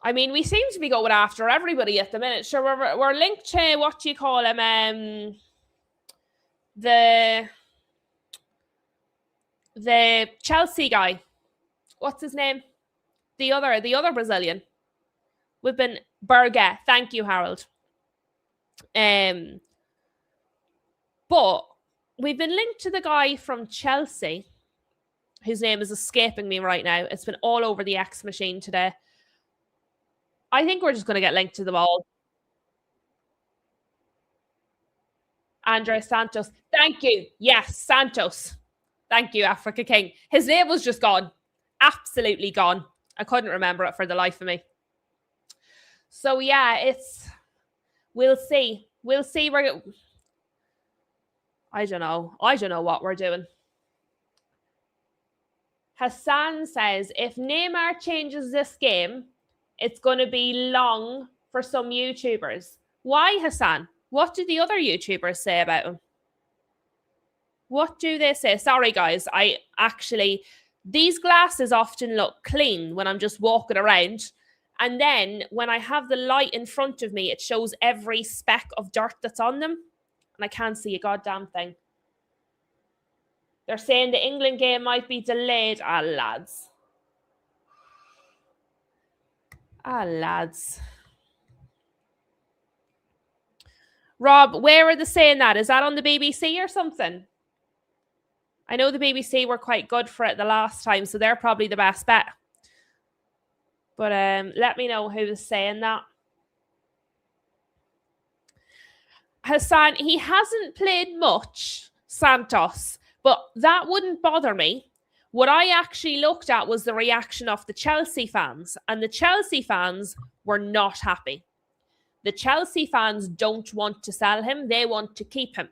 I mean, we seem to be going after everybody at the minute. Sure, we're linked to, what do you call him? The Chelsea guy. What's his name? The other Brazilian. We've been Berge. Thank you, Harold. But we've been linked to the guy from Chelsea, whose name is escaping me right now. It's been all over the X machine today. I think we're just going to get linked to them all. Andres Santos. Thank you. Yes, Santos. Thank you, Africa King. His name was just gone. Absolutely gone. I couldn't remember it for the life of me. So, yeah, we'll see. We'll see. I don't know what we're doing. Hassan says, if Neymar changes this game, it's going to be long for some YouTubers. Why, Hassan? What do the other YouTubers say about him? What do they say? Sorry, guys. These glasses often look clean when I'm just walking around. And then when I have the light in front of me, it shows every speck of dirt that's on them. And I can't see a goddamn thing. They're saying the England game might be delayed. Lads. Rob, where are they saying that? Is that on the BBC or something? I know the BBC were quite good for it the last time, so they're probably the best bet. But let me know who's saying that. Hassan, he hasn't played much, Santos, but that wouldn't bother me. What I actually looked at was the reaction of the Chelsea fans, and the Chelsea fans were not happy. The Chelsea fans don't want to sell him. They want to keep him.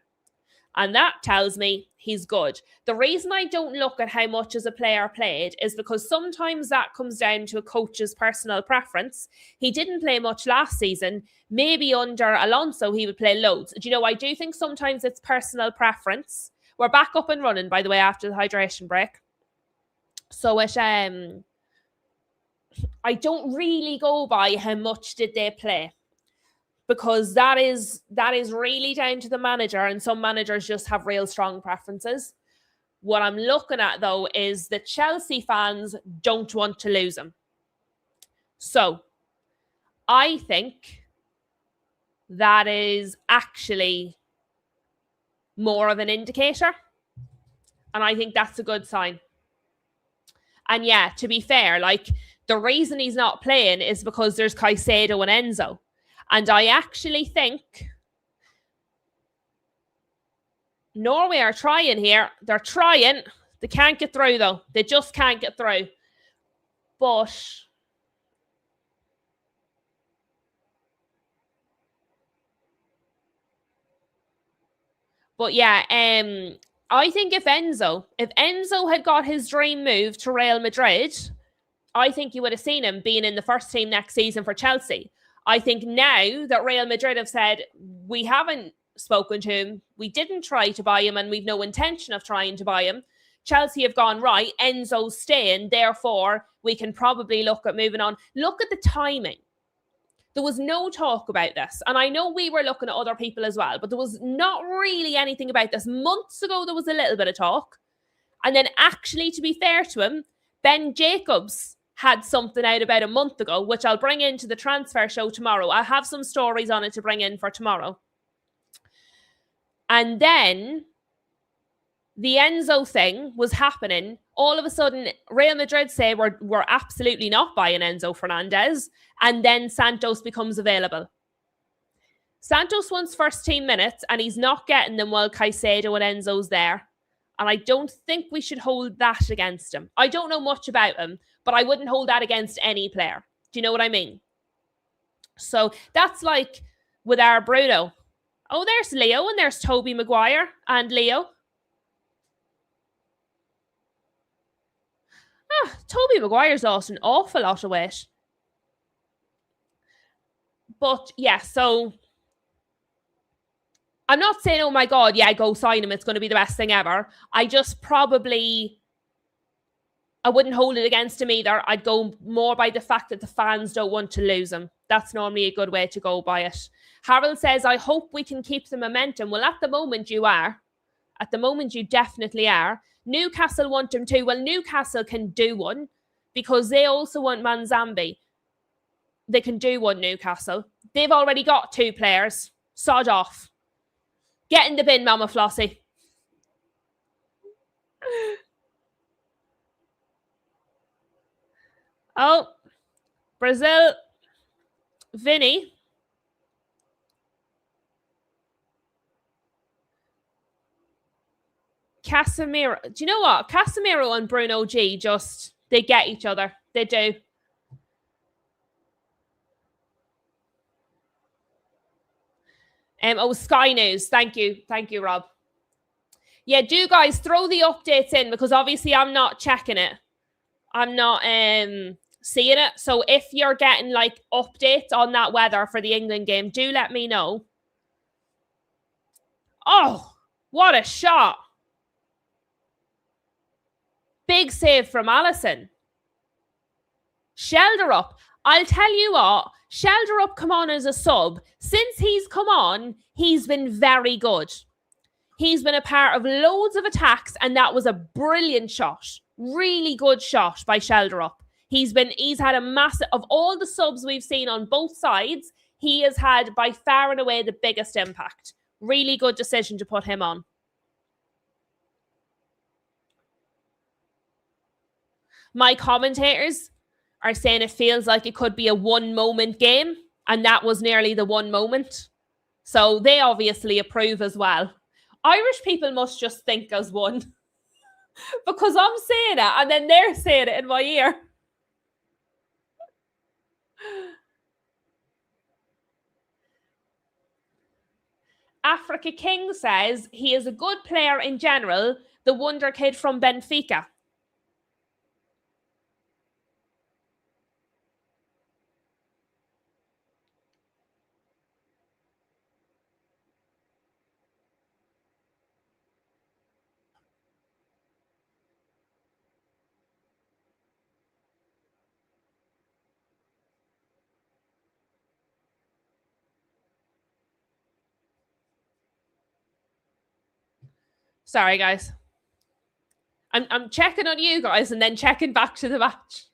And that tells me he's good. The reason I don't look at how much as a player played is because sometimes that comes down to a coach's personal preference. He didn't play much last season. Maybe under Alonso, he would play loads. Do you know, I do think sometimes it's personal preference. We're back up and running, by the way, after the hydration break. So I don't really go by how much did they play, because that is really down to the manager, and some managers just have real strong preferences. What I'm looking at, though, is the Chelsea fans don't want to lose him. So I think that is actually more of an indicator, and I think that's a good sign. And yeah, to be fair, like the reason he's not playing is because there's Caicedo and Enzo. And I actually think Norway are trying here. They're trying. They can't get through, though. They just can't get through. But yeah, I think if Enzo had got his dream move to Real Madrid, I think you would have seen him being in the first team next season for Chelsea. I think now that Real Madrid have said, we haven't spoken to him, we didn't try to buy him, and we've no intention of trying to buy him, Chelsea have gone, right, Enzo's staying, therefore we can probably look at moving on. Look at the timing. There was no talk about this. And I know we were looking at other people as well, but there was not really anything about this. Months ago, there was a little bit of talk. And then actually, to be fair to him, Ben Jacobs had something out about a month ago, which I'll bring into the transfer show tomorrow. I have some stories on it to bring in for tomorrow. And then the Enzo thing was happening. All of a sudden, Real Madrid say we're absolutely not buying Enzo Fernandez. And then Santos becomes available. Santos wants first team minutes and he's not getting them while Caicedo and Enzo's there. And I don't think we should hold that against him. I don't know much about him, but I wouldn't hold that against any player. Do you know what I mean? So that's like with our Bruno. Oh, there's Leo and there's Toby Maguire and Leo. Toby Maguire's lost an awful lot of weight. But yeah, so I'm not saying, oh my God, yeah, go sign him. It's going to be the best thing ever. I wouldn't hold it against him either. I'd go more by the fact that the fans don't want to lose him. That's normally a good way to go by it. Harold says, I hope we can keep the momentum. Well, at the moment you are. At the moment you definitely are. Newcastle want him too. Well, Newcastle can do one because they also want Manzambi. They can do one, Newcastle. They've already got 2 players. Sod off. Get in the bin, Mama Flossie. Oh, Brazil. Vinny. Casemiro. Do you know what? Casemiro and Bruno G they get each other. They do. Sky News. Thank you. Thank you, Rob. Yeah, do guys throw the updates in because obviously I'm not checking it. I'm not seeing it. So if you're getting like updates on that weather for the England game, do let me know. Oh, what a shot. Big save from Alisson. Shelderup. I'll tell you what, Shelderup come on as a sub. Since he's come on, he's been very good. He's been a part of loads of attacks, and that was a brilliant shot. Really good shot by Shelderup. He's had a massive, of all the subs we've seen on both sides, he has had by far and away the biggest impact. Really good decision to put him on. My commentators are saying it feels like it could be a 1-moment game, and that was nearly the 1 moment. So they obviously approve as well. Irish people must just think as one. Because I'm saying it, and then they're saying it in my ear. Africa King says he is a good player in general, the wonder kid from Benfica. Sorry, guys. I'm checking on you guys and then checking back to the match.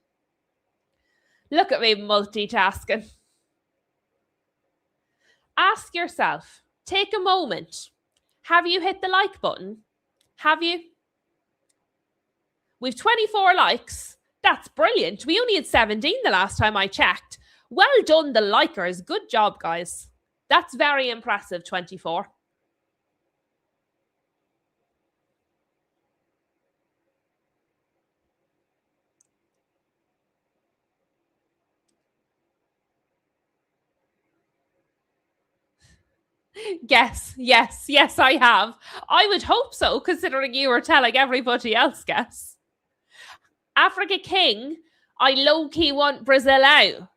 Look at me multitasking. Ask yourself, take a moment. Have you hit the like button? Have you? We've 24 likes That's brilliant. We only had 17 the last time I checked. Well done, the likers. Good job, guys. That's very impressive, 24. Yes, I have. I would hope so, considering you were telling everybody else guess. Africa King, I low-key want Brazil out.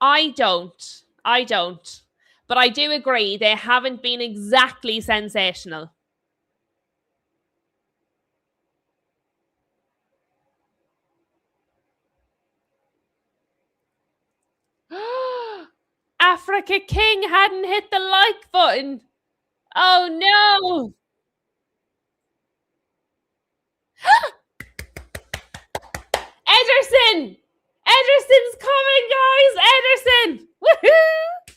I don't. But I do agree, they haven't been exactly sensational. Africa King hadn't hit the like button. Oh no. Ederson! Ederson's coming, guys! Ederson! Woohoo!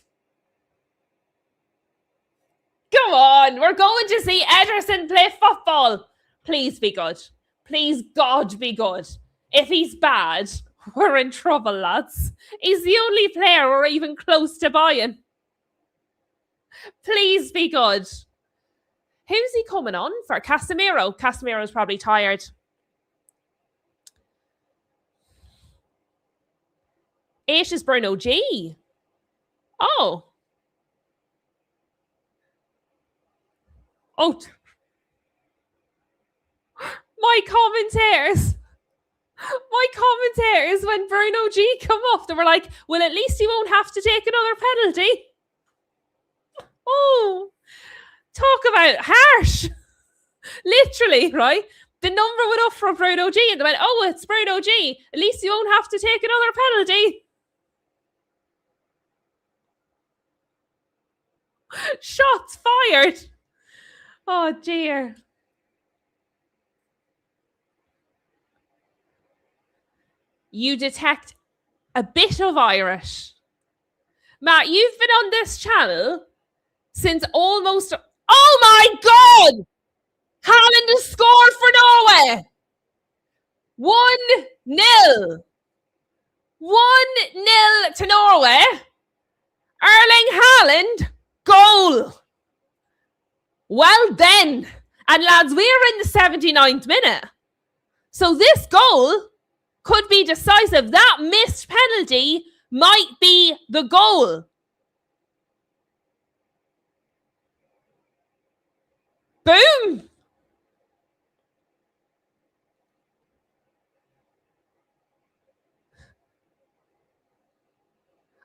Come on, we're going to see Ederson play football. Please be good. Please, God, be good. If he's bad, we're in trouble, lads. He's the only player we're even close to buying. Please be good. Who's he coming on for? Casemiro. Casemiro's probably tired. Eight is Bruno G. Oh. Oh. My commentators when Bruno G come off, they were like, well, at least he won't have to take another penalty. Oh, talk about harsh. Literally, right? The number went up for Bruno G and they went, oh, it's Bruno G. At least you won't have to take another penalty. Shots fired. Oh, dear. You detect a bit of Irish. Matt, you've been on this channel since almost... Oh, my God! Haaland has scored for Norway. 1-0. 1-0 to Norway. Erling Haaland, goal. Well then. And lads, we're in the 79th minute. So this goal could be decisive. That missed penalty might be the goal. Boom.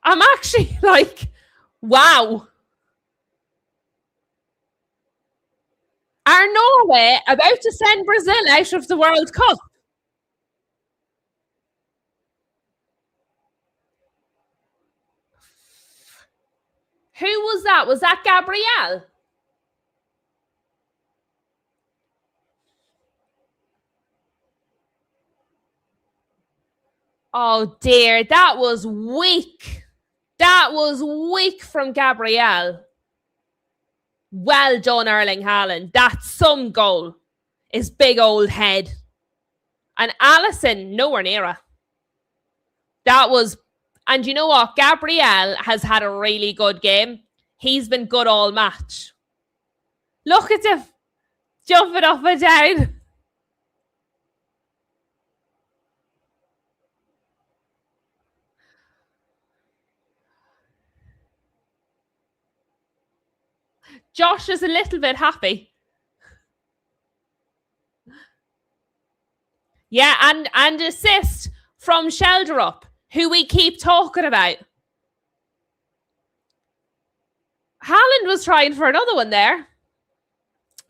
I'm actually like, wow. Are Norway about to send Brazil out of the World Cup? Who was that? Was that Gabriel? Oh dear, that was weak. That was weak from Gabriel. Well done, Erling Haaland. That's some goal. His big old head. And Alisson, nowhere near it. That was... And you know what? Gabriel has had a really good game. He's been good all match. Look at him. Jumping up and down. Josh is a little bit happy. Yeah, and assist from Shelderup, who we keep talking about. Haaland was trying for another one there.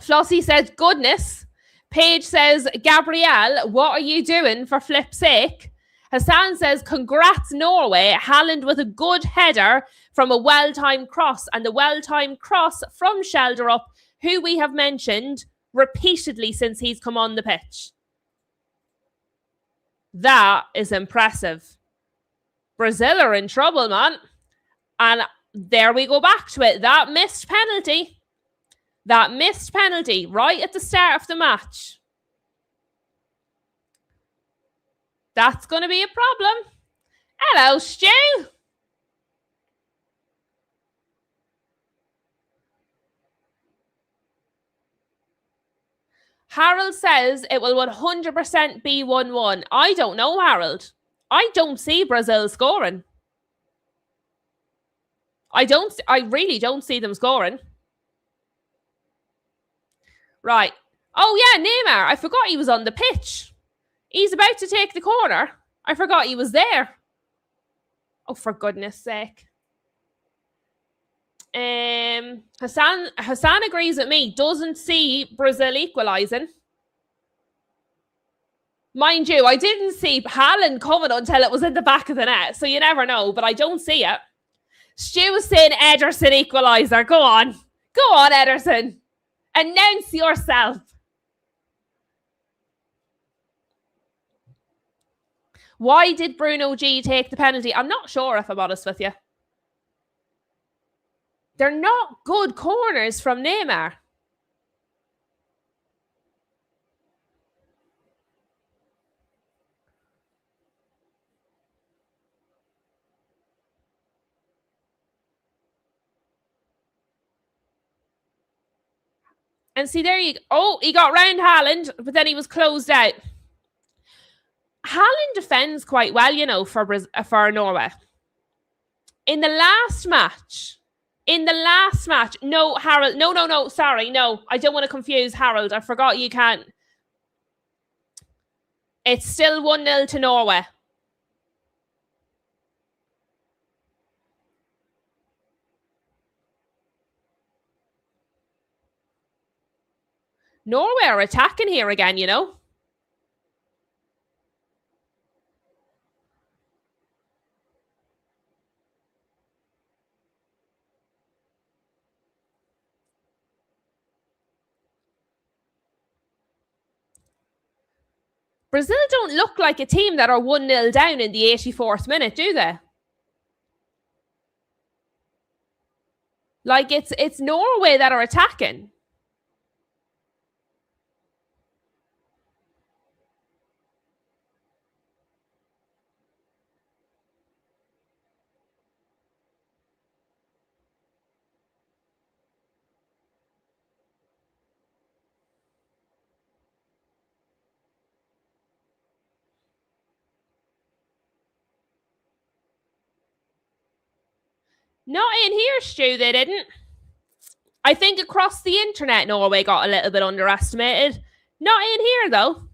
Flossie says, goodness. Paige says, Gabrielle, what are you doing for flip's sake? Hassan says, congrats, Norway. Haaland with a good header from a well-timed cross. And the well-timed cross from Shelderup, who we have mentioned repeatedly since he's come on the pitch. That is impressive. Brazil are in trouble, man. And there we go back to it. That missed penalty. That missed penalty right at the start of the match. That's going to be a problem. Hello, Stu. Harold says it will 100% be 1-1. I don't know, Harold. I don't see Brazil scoring. I really don't see them scoring. Right. Oh, yeah, Neymar. I forgot he was on the pitch. He's about to take the corner. I forgot he was there. Oh, for goodness sake. Hassan agrees with me. Doesn't see Brazil equalising. Mind you, I didn't see Haaland coming until it was in the back of the net, so you never know, but I don't see it. Stu was saying Ederson equaliser. Go on. Go on, Ederson. Announce yourself. Why did Bruno G take the penalty? I'm not sure, if I'm honest with you. They're not good corners from Neymar. And see, there you go. Oh, he got round Haaland, but then he was closed out. Haaland defends quite well, you know, for Norway. In the last match, no, Harold, no, sorry, no, I don't want to confuse Harold. I forgot you can't. It's still 1-0 to Norway. Norway are attacking here again, you know. Brazil don't look like a team that are 1-0 down in the 84th minute, do they? Like it's Norway that are attacking. Not in here, Stu, they didn't. I think across the internet, Norway got a little bit underestimated. Not in here, though.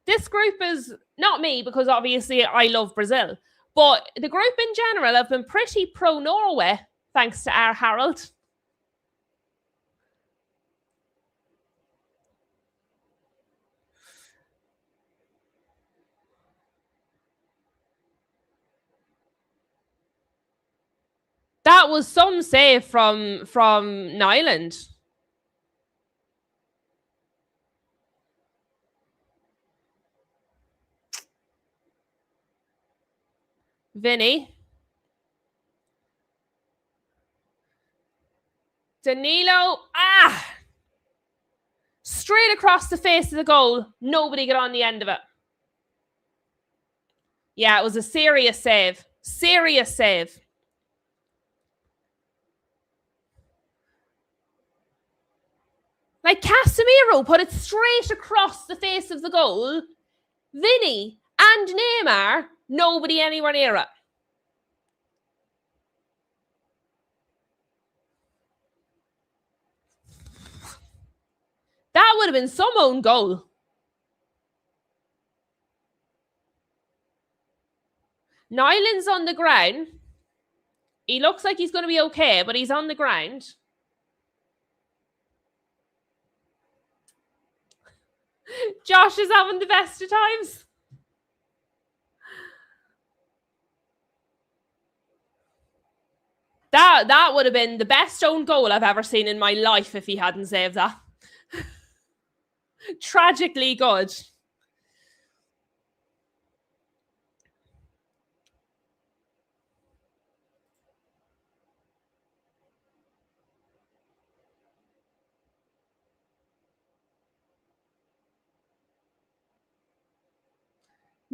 This group is not me, because obviously I love Brazil, but the group in general have been pretty pro-Norway, thanks to our Harold. That was some save from Nyland. Vinny. Danilo. Straight across the face of the goal. Nobody got on the end of it. Yeah, it was a serious save. Serious save. Like Casemiro put it straight across the face of the goal. Vinny and Neymar, nobody anywhere near it. That would have been some own goal. Nyland's on the ground. He looks like he's going to be okay, but he's on the ground. Josh is having the best of times. That would have been the best own goal I've ever seen in my life if he hadn't saved that. Tragically good.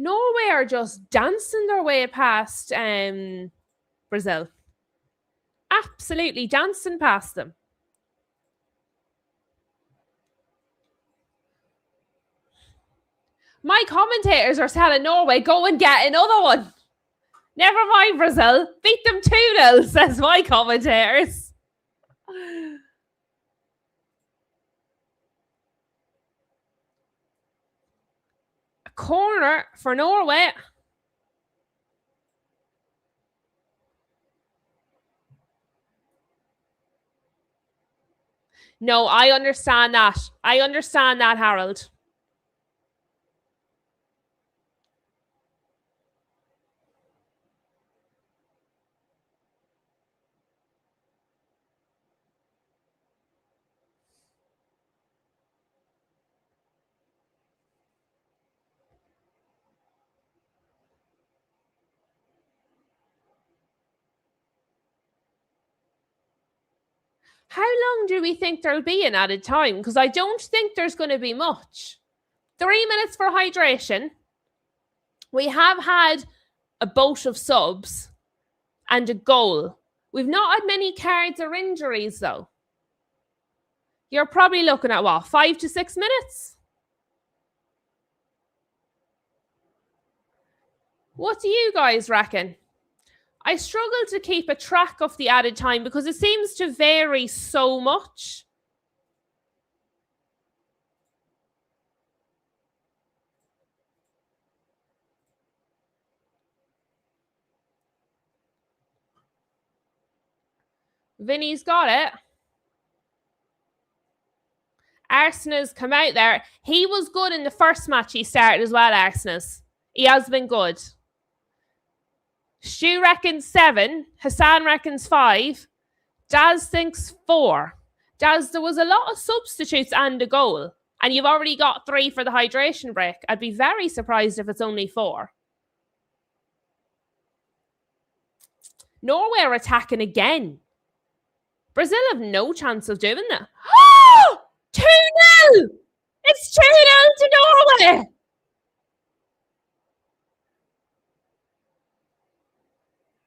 Norway are just dancing their way past Brazil. Absolutely dancing past them. My commentators are telling Norway, go and get another one. Never mind Brazil. Beat them 2-0, says my commentators. A corner for Norway. No, I understand that. I understand that, Harold. How long do we think there'll be in added time? Because I don't think there's going to be much. 3 minutes for hydration. We have had a boat of subs and a goal. We've not had many cards or injuries, though. You're probably looking at, what, 5 to 6 minutes? What do you guys reckon? I struggle to keep a track of the added time because it seems to vary so much. Vinny's got it. Arsenault's come out there. He was good in the first match he started as well, Arsenault. He has been good. Stu reckons 7. Hassan reckons 5. Daz thinks 4. Daz, there was a lot of substitutes and a goal. And you've already got 3 for the hydration break. I'd be very surprised if it's only 4. Norway are attacking again. Brazil have no chance of doing that. 2-0! It's 2-0 to Norway!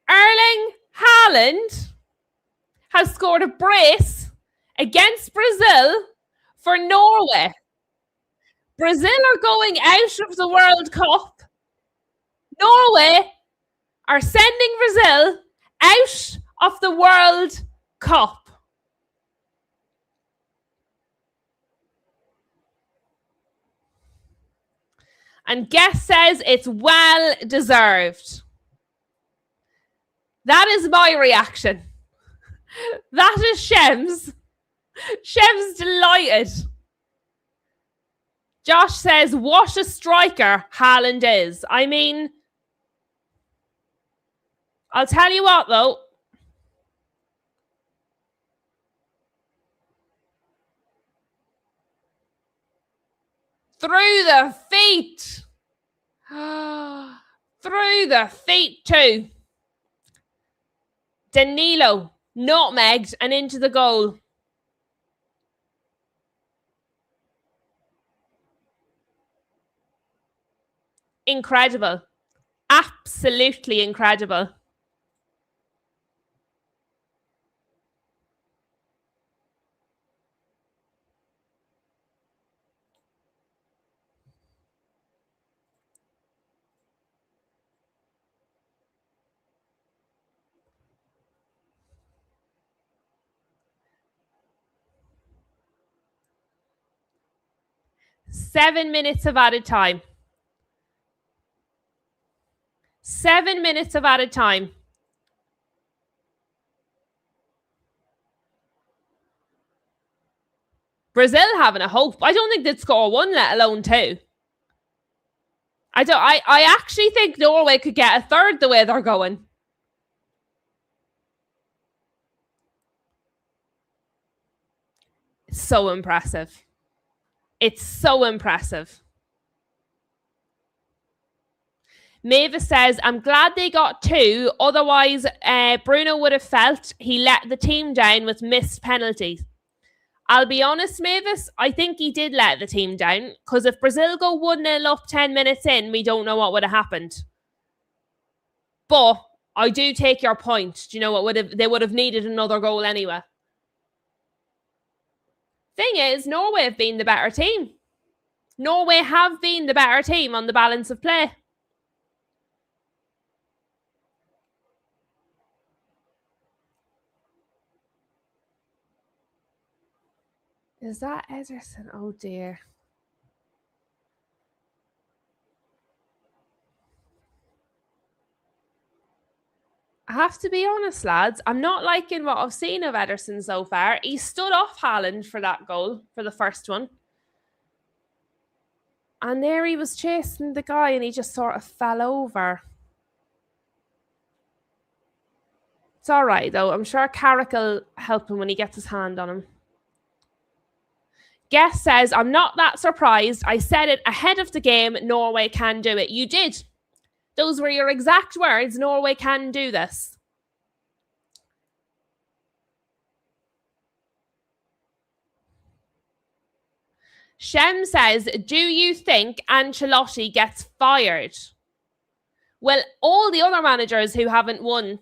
Erling Haaland has scored a brace against Brazil for Norway. Brazil are going out of the World Cup. Norway are sending Brazil out of the World Cup. And Guest says it's well deserved. That is my reaction. That is Shems. Shems delighted. Josh says, what a striker Haaland is. I mean, I'll tell you what, though. Through the feet. Through the feet, too. Danilo nutmegged and into the goal. Incredible. Absolutely incredible. Seven minutes of added time. 7 minutes of added time. Brazil having a hope. I don't think they'd score 1, let alone 2. I actually think Norway could get a third the way they're going. It's so impressive. It's so impressive. Mavis says, I'm glad they got 2. Otherwise, Bruno would have felt he let the team down with missed penalties. I'll be honest, Mavis, I think he did let the team down, because if Brazil go 1-0 up 10 minutes in, we don't know what would have happened. But I do take your point. Do you know what they would have needed another goal anyway. Thing is, Norway have been the better team. Norway have been the better team on the balance of play. Is that Ederson? Oh dear. I have to be honest, lads. I'm not liking what I've seen of Ederson so far. He stood off Haaland for that goal, for the first one. And there he was chasing the guy and he just sort of fell over. It's all right, though. I'm sure Carrick will help him when he gets his hand on him. Guest says, I'm not that surprised. I said it ahead of the game. Norway can do it. You did. Those were your exact words. Norway can do this. Shem says, do you think Ancelotti gets fired? Well, all the other managers who haven't won,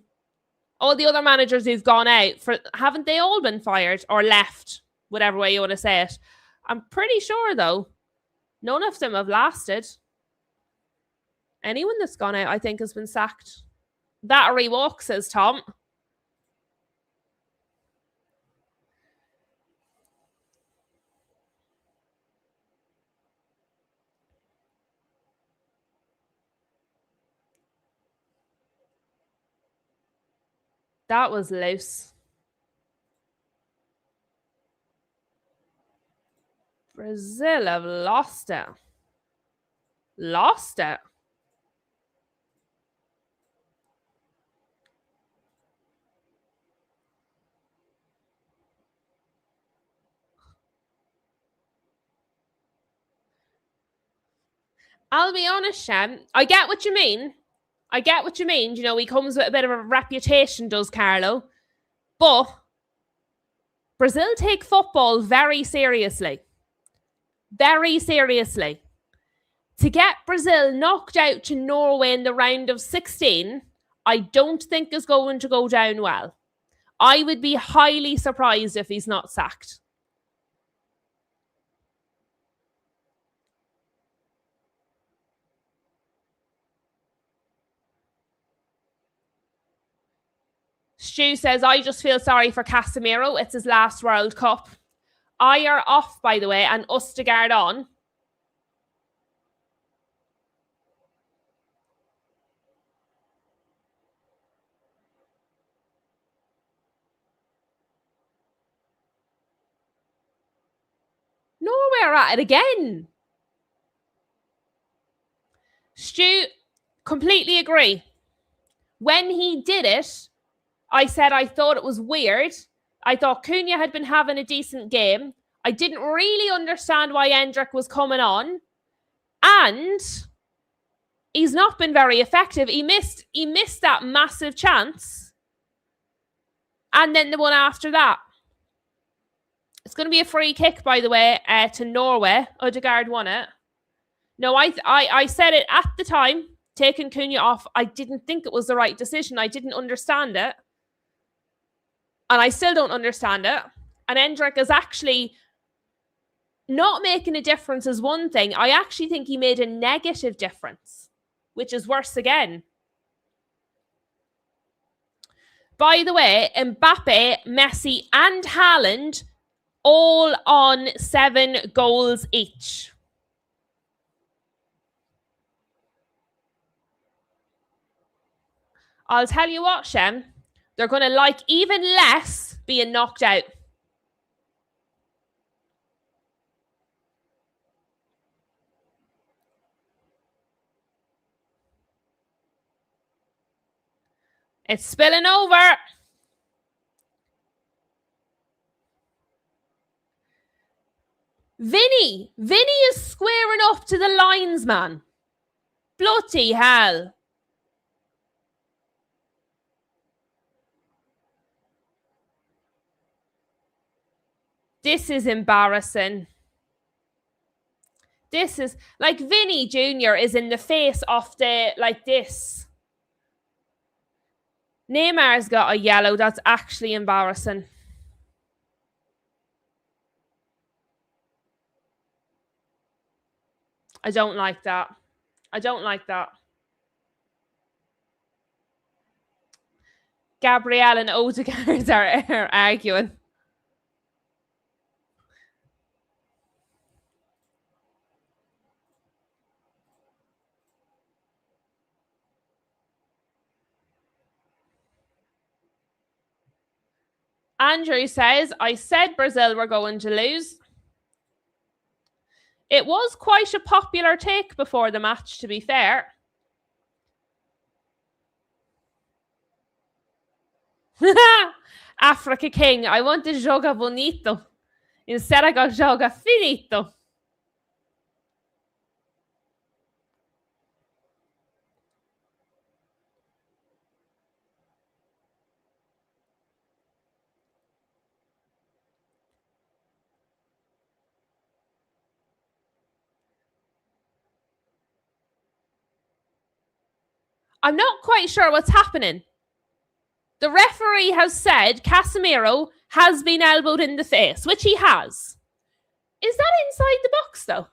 all the other managers who've gone out, haven't they all been fired or left? Whatever way you want to say it. I'm pretty sure, though, none of them have lasted. Anyone that's gone out, I think, has been sacked. That rewalk, says Tom. That was loose. Brazil have lost it. Lost it. I'll be honest, Shem. I get what you mean. You know, he comes with a bit of a reputation, does Carlo. But Brazil take football very seriously. Very seriously. To get Brazil knocked out to Norway in the round of 16, I don't think is going to go down well. I would be highly surprised if he's not sacked. Stu says, I just feel sorry for Casemiro. It's his last World Cup. Ayer off, by the way, and Østegård on. Norway are at it again. Stu, completely agree. When he did it, I said I thought it was weird. I thought Cunha had been having a decent game. I didn't really understand why Endrick was coming on. And he's not been very effective. He missed that massive chance. And then the one after that. It's going to be a free kick, by the way, to Norway. Ødegaard won it. No, I said it at the time, taking Cunha off. I didn't think it was the right decision. I didn't understand it. And I still don't understand it. And Endrick is actually not making a difference is one thing. I actually think he made a negative difference, which is worse again. By the way, Mbappe, Messi, and Haaland all on 7 goals each. I'll tell you what, Shem, they're going to like even less being knocked out. It's spilling over. Vinny is squaring up to the linesman. Bloody hell. This is embarrassing. This is like Vinny Jr. is in the face of the like this. Neymar's got a yellow. That's actually embarrassing. I don't like that. I don't like that. Gabrielle and Odegaard are arguing. Andrew says, I said Brazil were going to lose. It was quite a popular take before the match, to be fair. Africa King, I want to joga bonito. Instead, I got joga finito. I'm not quite sure what's happening. The referee has said Casemiro has been elbowed in the face, which he has. Is that inside the box, though?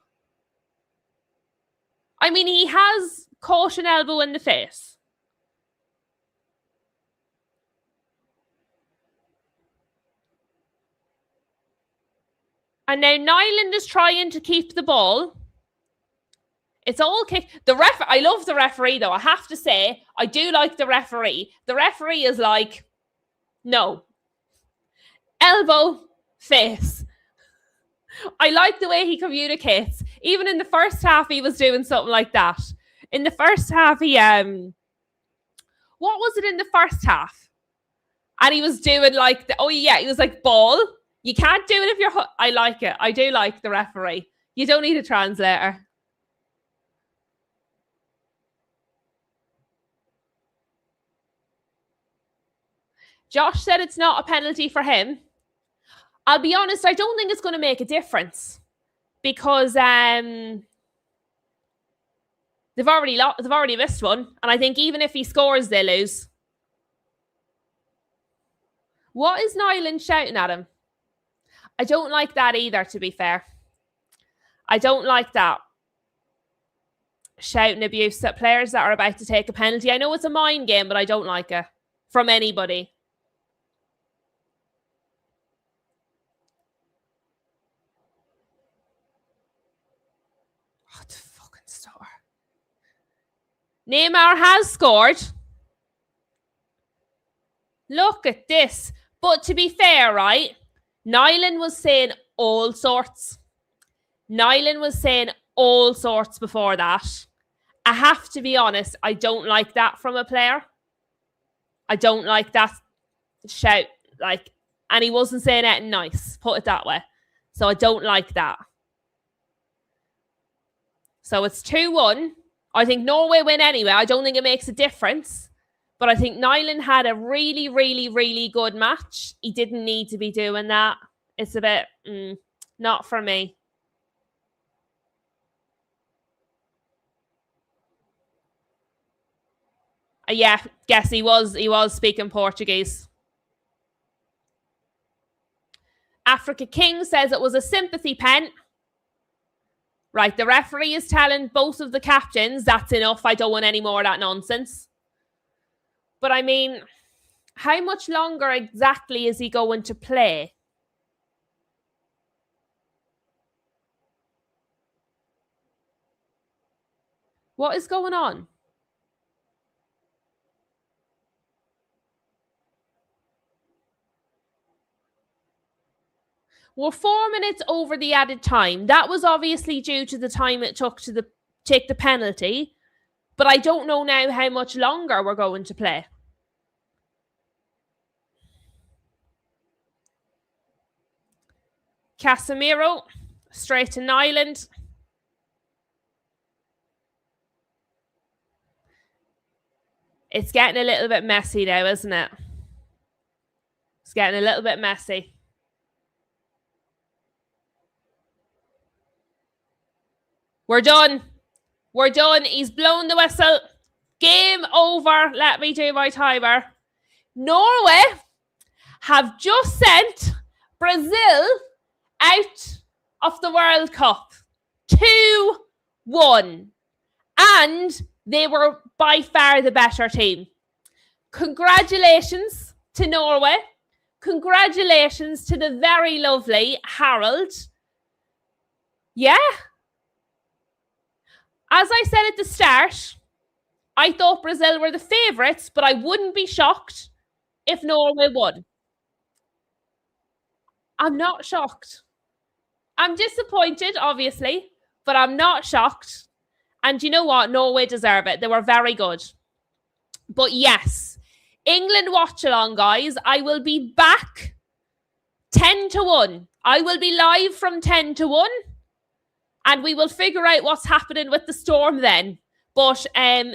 I mean, he has caught an elbow in the face. And now Nyland is trying to keep the ball. It's all kick. I love the referee, though. I have to say, I do like the referee. The referee is like, no. Elbow, face. I like the way he communicates. Even in the first half, he was doing something like that. In the first half, he what was it in the first half? And he was doing like he was like, ball. You can't do it if you're. I like it. I do like the referee. You don't need a translator. Josh said it's not a penalty for him. I'll be honest, I don't think it's going to make a difference because they've already missed one, and I think even if he scores, they lose. What is Nyland shouting at him? I don't like that either, to be fair. I don't like that. Shouting abuse at players that are about to take a penalty. I know it's a mind game, but I don't like it from anybody. What the fucking star? Neymar has scored. Look at this. But to be fair, right? Nyland was saying all sorts. Nyland was saying all sorts before that. I have to be honest, I don't like that from a player. I don't like that shout. And he wasn't saying anything nice, put it that way. So I don't like that. So it's 2-1. I think Norway win anyway. I don't think it makes a difference. But I think Nyland had a really, really, really good match. He didn't need to be doing that. It's a bit not for me. Yeah, guess he was speaking Portuguese. Africa King says it was a sympathy pen. Right, the referee is telling both of the captains, that's enough, I don't want any more of that nonsense. But I mean, how much longer exactly is he going to play? What is going on? We're 4 minutes over the added time. That was obviously due to the time it took to take the penalty. But I don't know now how much longer we're going to play. Casemiro, straight to Nyland. It's getting a little bit messy now, isn't it? It's getting a little bit messy. We're done. We're done. He's blown the whistle. Game over. Let me do my timer. Norway have just sent Brazil out of the World Cup. 2-1. And they were by far the better team. Congratulations to Norway. Congratulations to the very lovely Harold. Yeah. As I said at the start, I thought Brazil were the favourites, but I wouldn't be shocked if Norway won. I'm not shocked. I'm disappointed, obviously, but I'm not shocked. And you know what? Norway deserve it. They were very good. But yes, England Watchalong, guys. I will be back 10-1. I will be live from 10-1. And we will figure out what's happening with the storm then. But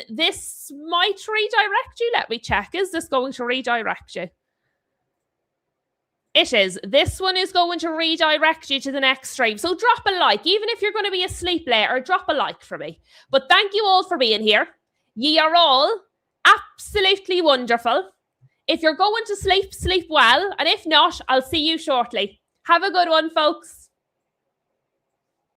this might redirect you. Let me check. Is this going to redirect you? It is. This one is going to redirect you to the next stream. So drop a like. Even if you're going to be asleep later, drop a like for me. But thank you all for being here. Ye are all absolutely wonderful. If you're going to sleep, sleep well. And if not, I'll see you shortly. Have a good one, folks.